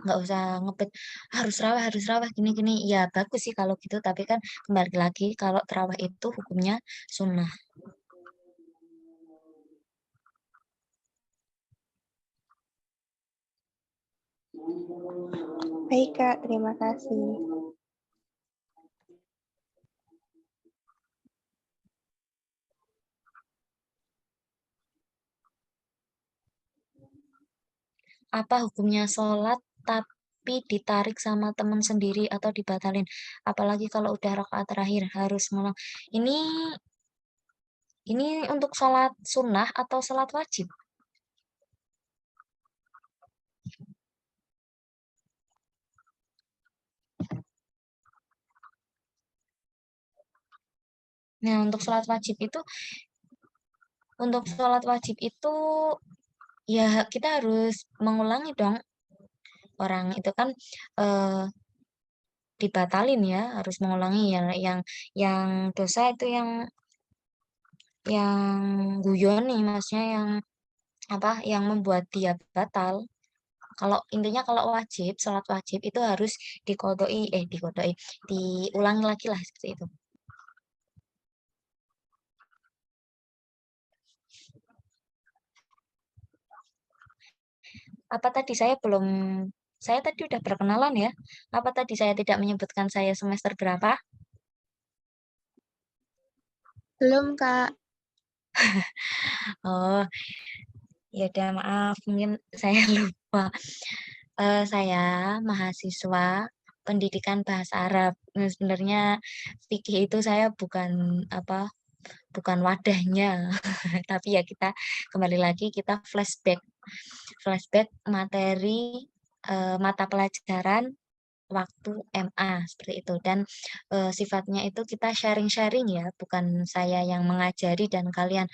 nggak usah ngebet harus raweh gini-gini. Ya bagus sih kalau gitu, tapi kan kembali lagi kalau tarawih itu hukumnya sunnah. Baik Kak, terima kasih. Apa hukumnya sholat tapi ditarik sama teman sendiri atau dibatalin? Apalagi kalau udah rakaat terakhir harus ngulang. Ini untuk sholat sunnah atau sholat wajib? Nah, untuk sholat wajib ya kita harus mengulangi dong. Orang itu kan dibatalin ya, harus mengulangi ya. Yang dosa itu yang guyon nih, maksudnya yang apa? Yang membuat dia batal. Kalau intinya kalau wajib, sholat wajib itu harus diulangi lagi lah seperti itu. Apa tadi saya tadi udah perkenalan ya. Apa tadi saya tidak menyebutkan saya semester berapa? Belum Kak. Oh, ya udah maaf, mungkin saya lupa. Saya mahasiswa pendidikan bahasa Arab. Nah, sebenarnya fikih itu saya bukan wadahnya. Tapi ya kita kembali lagi kita flashback materi mata pelajaran waktu MA seperti itu, dan sifatnya itu kita sharing-sharing ya, bukan saya yang mengajari dan kalian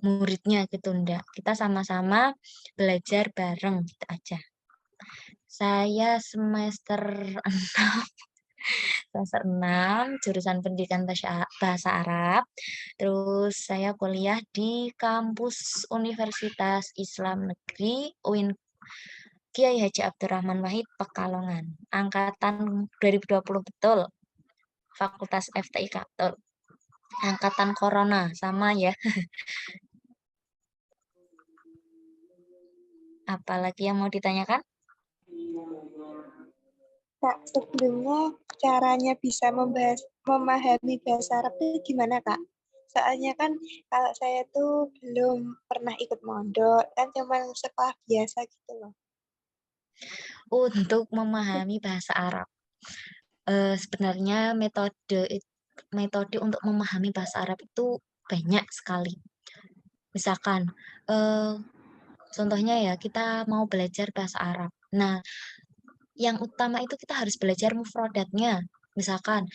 muridnya gitu, enggak. Kita sama-sama belajar bareng gitu aja. Saya semester 6 jurusan pendidikan bahasa Arab. Terus saya kuliah di kampus Universitas Islam Negeri UIN Kiai Haji Abdurrahman Wahid Pekalongan. Angkatan 2020 betul. Fakultas FTI betul. Angkatan Corona sama ya. Apalagi yang mau ditanyakan? Kak, sebelumnya caranya bisa memahami bahasa Arab itu gimana Kak? Soalnya kan kalau saya tuh belum pernah ikut mondok, kan cuma sekolah biasa gitu loh. Untuk memahami bahasa Arab, sebenarnya metode untuk memahami bahasa Arab itu banyak sekali. Misalkan, contohnya ya kita mau belajar bahasa Arab. Nah, yang utama itu kita harus belajar mufradatnya. Misalkan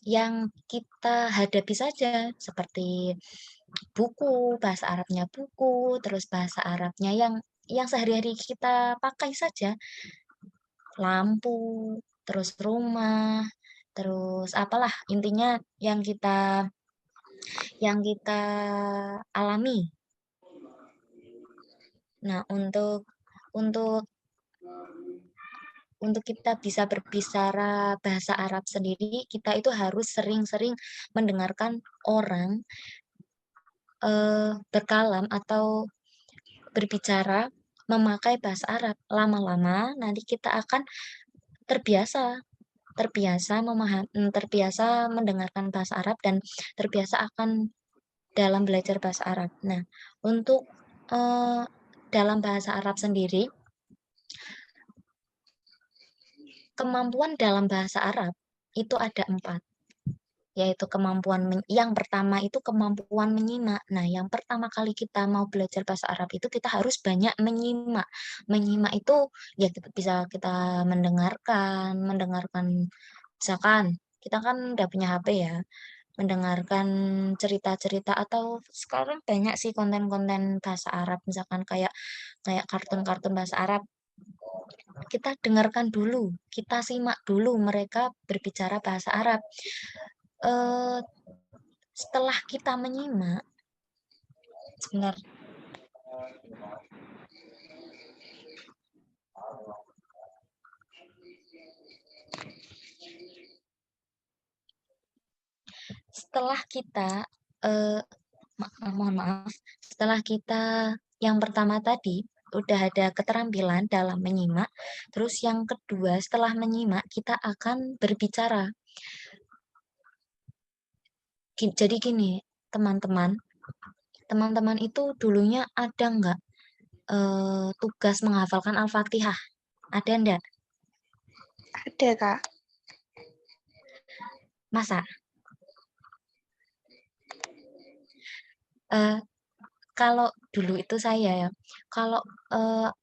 yang kita hadapi saja seperti buku, bahasa Arabnya buku, terus bahasa Arabnya yang sehari-hari kita pakai saja. Lampu, terus rumah, terus apalah intinya yang kita alami. Nah, untuk kita bisa berbicara bahasa Arab sendiri, kita itu harus sering-sering mendengarkan orang berkalam atau berbicara memakai bahasa Arab. Lama-lama nanti kita akan terbiasa terbiasa mendengarkan bahasa Arab dan terbiasa akan dalam belajar bahasa Arab. Nah, untuk dalam bahasa Arab sendiri, kemampuan dalam bahasa Arab itu ada 4. yaitu yang pertama itu kemampuan menyimak. Nah, yang pertama kali kita mau belajar bahasa Arab itu kita harus banyak menyimak. Menyimak itu ya bisa kita mendengarkan misalkan kita kan udah punya HP ya, mendengarkan cerita-cerita atau sekarang banyak sih konten-konten bahasa Arab misalkan kayak kayak kartun-kartun bahasa Arab. Kita dengarkan dulu, kita simak dulu mereka berbicara bahasa Arab. Eh, setelah kita menyimak, sebentar. Setelah kita mohon maaf, setelah kita yang pertama tadi udah ada keterampilan dalam menyimak, terus yang kedua setelah menyimak kita akan berbicara. Jadi gini, teman-teman itu dulunya ada nggak tugas menghafalkan Al-Fatihah? Ada enggak? Ada, Kak. Masa? Kalau dulu itu saya ya, kalau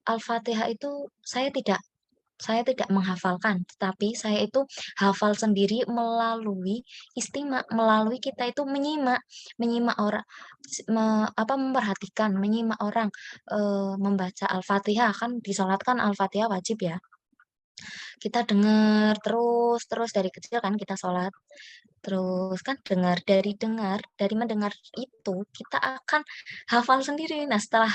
Al-Fatihah itu saya tidak menghafalkan, tetapi saya itu hafal sendiri melalui istimak, melalui kita itu menyimak orang, memperhatikan, menyimak orang membaca Al-Fatihah, kan disolatkan Al-Fatihah wajib ya. Kita dengar terus dari kecil kan kita sholat. Terus kan dari mendengar itu kita akan hafal sendiri. Nah, setelah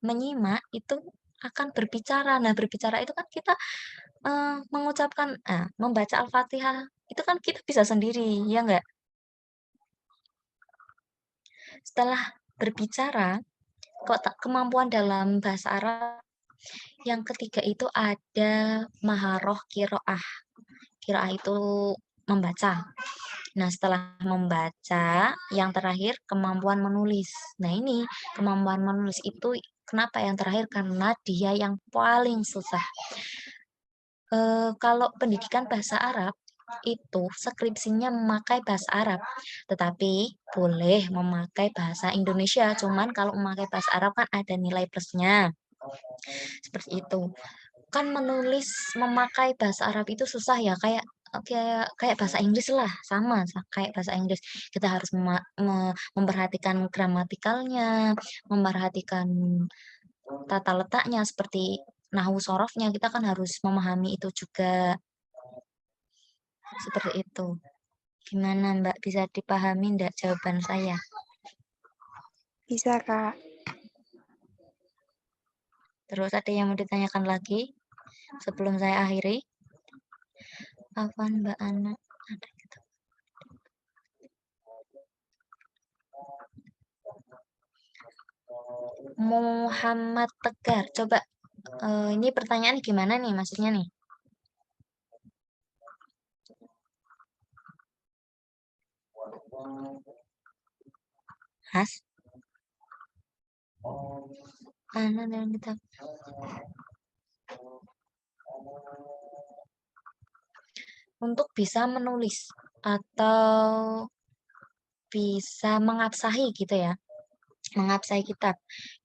menyimak itu akan berbicara. Nah, berbicara itu kan kita mengucapkan, membaca Al-Fatihah itu kan kita bisa sendiri, ya enggak? Setelah berbicara, kemampuan dalam bahasa Arab yang ketiga itu ada maharoh kiroah. Kiroah itu membaca. Nah, setelah membaca, yang terakhir kemampuan menulis. Nah, ini kemampuan menulis itu kenapa yang terakhir? Karena dia yang paling susah. Kalau pendidikan bahasa Arab, itu skripsinya memakai bahasa Arab, tetapi boleh memakai bahasa Indonesia. Cuman kalau memakai bahasa Arab kan ada nilai plusnya. Seperti itu. Kan menulis memakai bahasa Arab itu susah ya, kayak kayak bahasa Inggris lah, sama kayak bahasa Inggris. Kita harus memperhatikan gramatikalnya, memperhatikan tata letaknya seperti nahwu sorofnya, kita kan harus memahami itu juga. Seperti itu. Gimana Mbak, bisa dipahami enggak jawaban saya? Bisa, Kak. Terus ada yang mau ditanyakan lagi sebelum saya akhiri? Afwan Mbak Ana. Ada gitu. Muhammad Tegar. Coba ini pertanyaan gimana nih maksudnya nih? Has? Ana dalam kitab. Untuk bisa menulis atau bisa mengabsahi gitu ya. Mengabsahi kitab.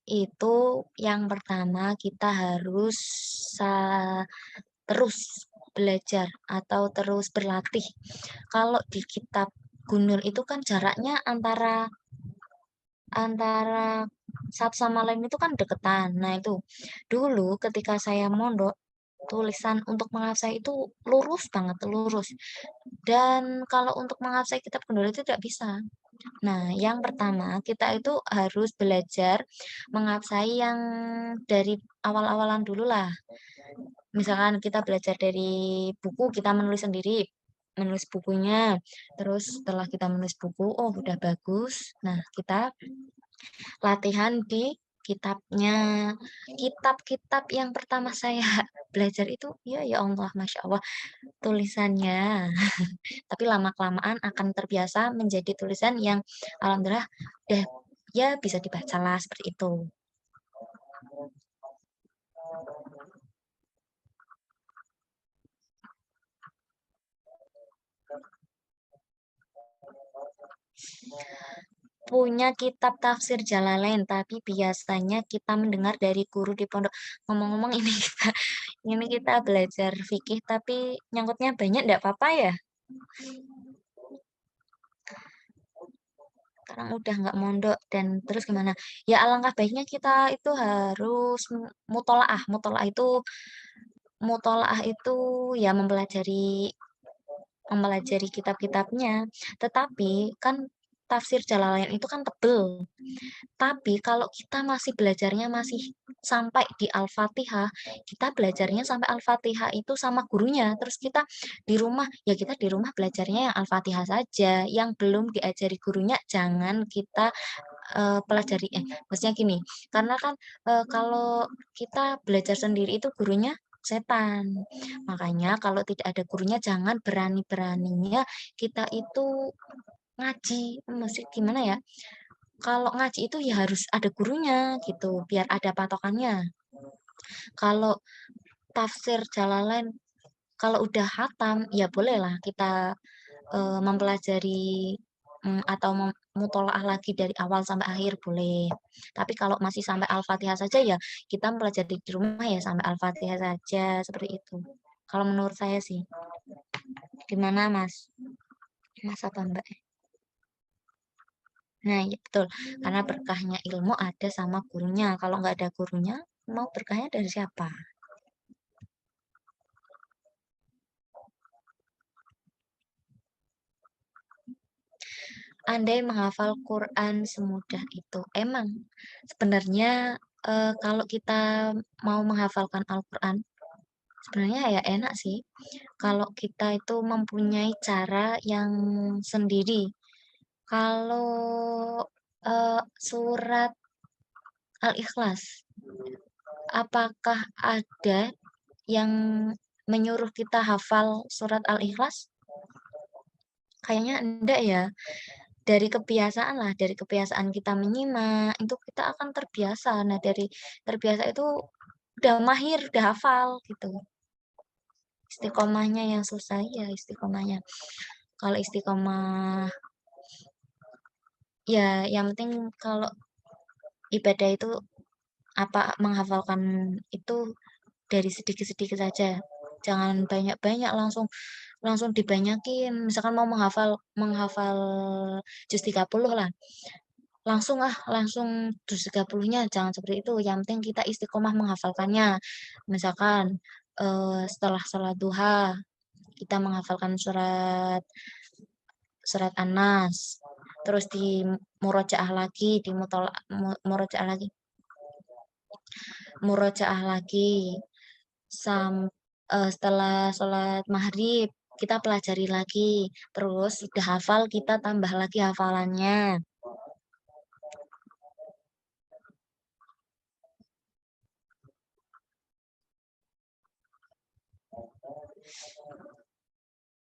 Itu yang pertama kita harus terus belajar atau terus berlatih. Kalau di kitab Gundul itu kan jaraknya antara satu sama lain itu kan deketan. Nah, itu dulu ketika saya mondok, tulisan untuk menghafal itu lurus banget, lurus. Dan kalau untuk menghafal kitab Gundul itu tidak bisa. Nah, yang pertama kita itu harus belajar menghafal yang dari awal-awalan dulu lah. Misalkan kita belajar dari buku, kita menulis sendiri, menulis bukunya. Terus setelah kita menulis buku, oh udah bagus. Nah, kita latihan di kitabnya. Kitab-kitab yang pertama saya belajar itu, ya Allah, Masya Allah, tulisannya. Tapi lama-kelamaan akan terbiasa menjadi tulisan yang alhamdulillah udah ya bisa dibaca lah seperti itu. punya kitab tafsir Jalalain, tapi biasanya kita mendengar dari guru di pondok. Ngomong-ngomong ini kita belajar fikih, tapi nyangkutnya banyak, enggak apa-apa ya? Sekarang udah nggak mondok dan terus gimana? Ya alangkah baiknya kita itu harus mutolaah. Mutolaah itu ya mempelajari kitab-kitabnya. Tetapi kan tafsir Jalalain itu kan tebel. Tapi kalau kita masih belajarnya masih sampai di Al-Fatihah, kita belajarnya sampai Al-Fatihah itu sama gurunya. Terus kita di rumah belajarnya yang Al-Fatihah saja. Yang belum diajari gurunya jangan kita pelajari. Maksudnya gini, karena kan kalau kita belajar sendiri itu gurunya setan. Makanya kalau tidak ada gurunya jangan berani-beraninya kita itu ngaji. Mesti gimana ya? Kalau ngaji itu ya harus ada gurunya gitu, biar ada patokannya. Kalau tafsir Jalalain, kalau udah hatam, ya bolehlah kita mempelajari atau mutolaah lagi dari awal sampai akhir boleh. Tapi kalau masih sampai Al-Fatihah saja ya kita mempelajari di rumah ya sampai Al-Fatihah saja seperti itu. Kalau menurut saya sih. Gimana Mas? Mas apa Mbak? Nah, ya betul. Karena berkahnya ilmu ada sama gurunya. Kalau nggak ada gurunya, mau berkahnya dari siapa? Andai menghafal Quran semudah itu. Emang sebenarnya kalau kita mau menghafalkan Al-Quran, sebenarnya ya enak sih. Kalau kita itu mempunyai cara yang sendiri. Kalau surat Al-Ikhlas, apakah ada yang menyuruh kita hafal surat Al-Ikhlas? Kayaknya enggak ya. Dari kebiasaan lah, dari kebiasaan kita menyimak, itu kita akan terbiasa. Nah, dari terbiasa itu udah mahir, udah hafal gitu. Istiqomahnya yang susah ya istiqomahnya. Kalau istiqomah ya yang penting kalau ibadah itu apa menghafalkan itu dari sedikit-sedikit saja. Jangan banyak-banyak langsung dibanyakin. Misalkan mau menghafal juz 30 lah. Langsung juz 30-nya jangan seperti itu. Yang penting kita istiqomah menghafalkannya. Misalkan setelah sholat duha kita menghafalkan surat An-Nas. Terus di murojaah lagi, murojaah lagi. Setelah sholat maghrib kita pelajari lagi. Terus sudah hafal kita tambah lagi hafalannya.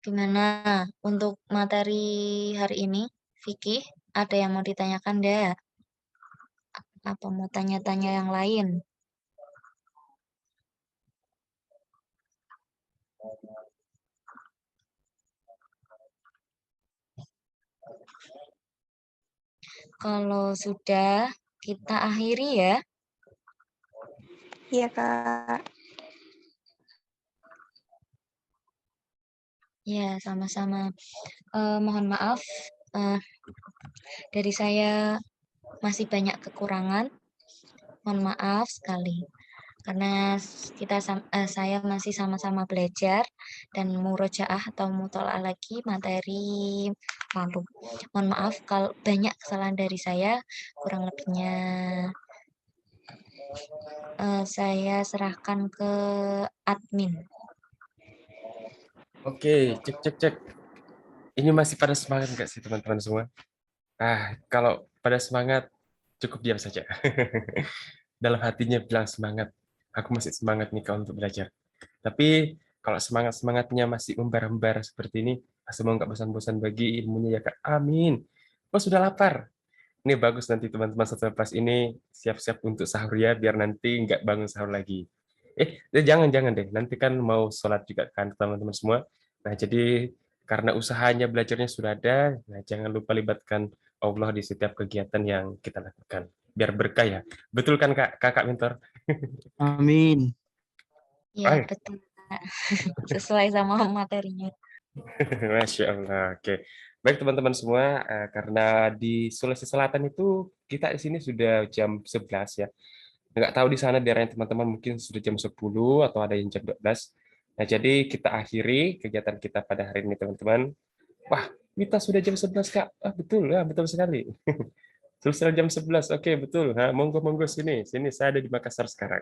Gimana untuk materi hari ini, Vicky? Ada yang mau ditanyakan enggak? Apa mau tanya-tanya yang lain? Kalau sudah, kita akhiri ya. Iya, Kak. Ya, sama-sama. Mohon maaf, dari saya masih banyak kekurangan. Mohon maaf sekali. Karena saya masih sama-sama belajar dan murojaah atau mutolaah lagi materi lalu. Mohon maaf kalau banyak kesalahan dari saya, kurang lebihnya saya serahkan ke admin. Oke, cek. Ini masih pada semangat nggak sih teman-teman semua? Kalau pada semangat, cukup diam saja. Dalam hatinya bilang semangat. Aku masih semangat nih kalau untuk belajar. Tapi kalau semangat-semangatnya masih membara-membara seperti ini, semoga nggak bosan-bosan bagi ilmunya ya Kak. Amin. Oh sudah lapar. Ini bagus nanti teman-teman satu kelas ini siap-siap untuk sahur ya, biar nanti nggak bangun sahur lagi. Jangan deh. Nanti kan mau sholat juga kan teman-teman semua. Nah, jadi Karena usahanya belajarnya sudah ada, nah jangan lupa libatkan Allah di setiap kegiatan yang kita lakukan. Biar berkah ya. Betul kan Kakak Mentor? Amin. Iya, Baik. betul, Kak. Sesuai sama materinya. Masya Allah. Oke. Baik teman-teman semua, karena di Sulawesi Selatan itu kita di sini sudah jam 11 ya. Nggak tahu di sana daerahnya teman-teman mungkin sudah jam 10 atau ada yang jam 12. Nah, jadi kita akhiri kegiatan kita pada hari ini teman-teman. Wah, kita sudah jam 11 Kak. Ah, betul ya, betul sekali. Sudah jam 11. Oke, betul. Nah, monggo-monggo sini. Sini saya ada di Makassar sekarang.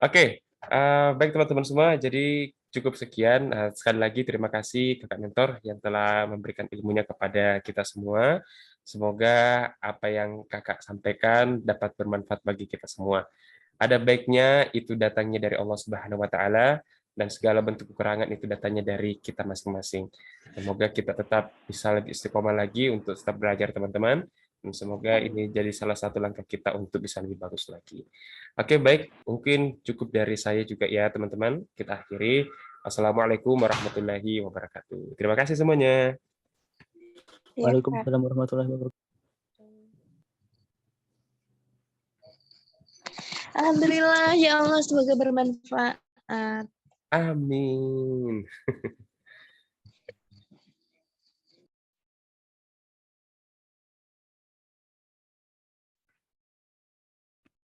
Oke, baik teman-teman semua. Jadi cukup sekian. Sekali lagi terima kasih Kakak Mentor yang telah memberikan ilmunya kepada kita semua. Semoga apa yang Kakak sampaikan dapat bermanfaat bagi kita semua. Ada baiknya itu datangnya dari Allah Subhanahu wa taala dan segala bentuk kekurangan itu datangnya dari kita masing-masing. Semoga kita tetap bisa lebih istiqomah lagi untuk tetap belajar teman-teman. Dan semoga ini jadi salah satu langkah kita untuk bisa lebih bagus lagi. Oke, baik. Mungkin cukup dari saya juga ya, teman-teman. Kita akhiri. Assalamualaikum warahmatullahi wabarakatuh. Terima kasih semuanya. Iya, Kak. Waalaikumsalam warahmatullahi wabarakatuh. Alhamdulillah, ya Allah, semoga bermanfaat. Amin.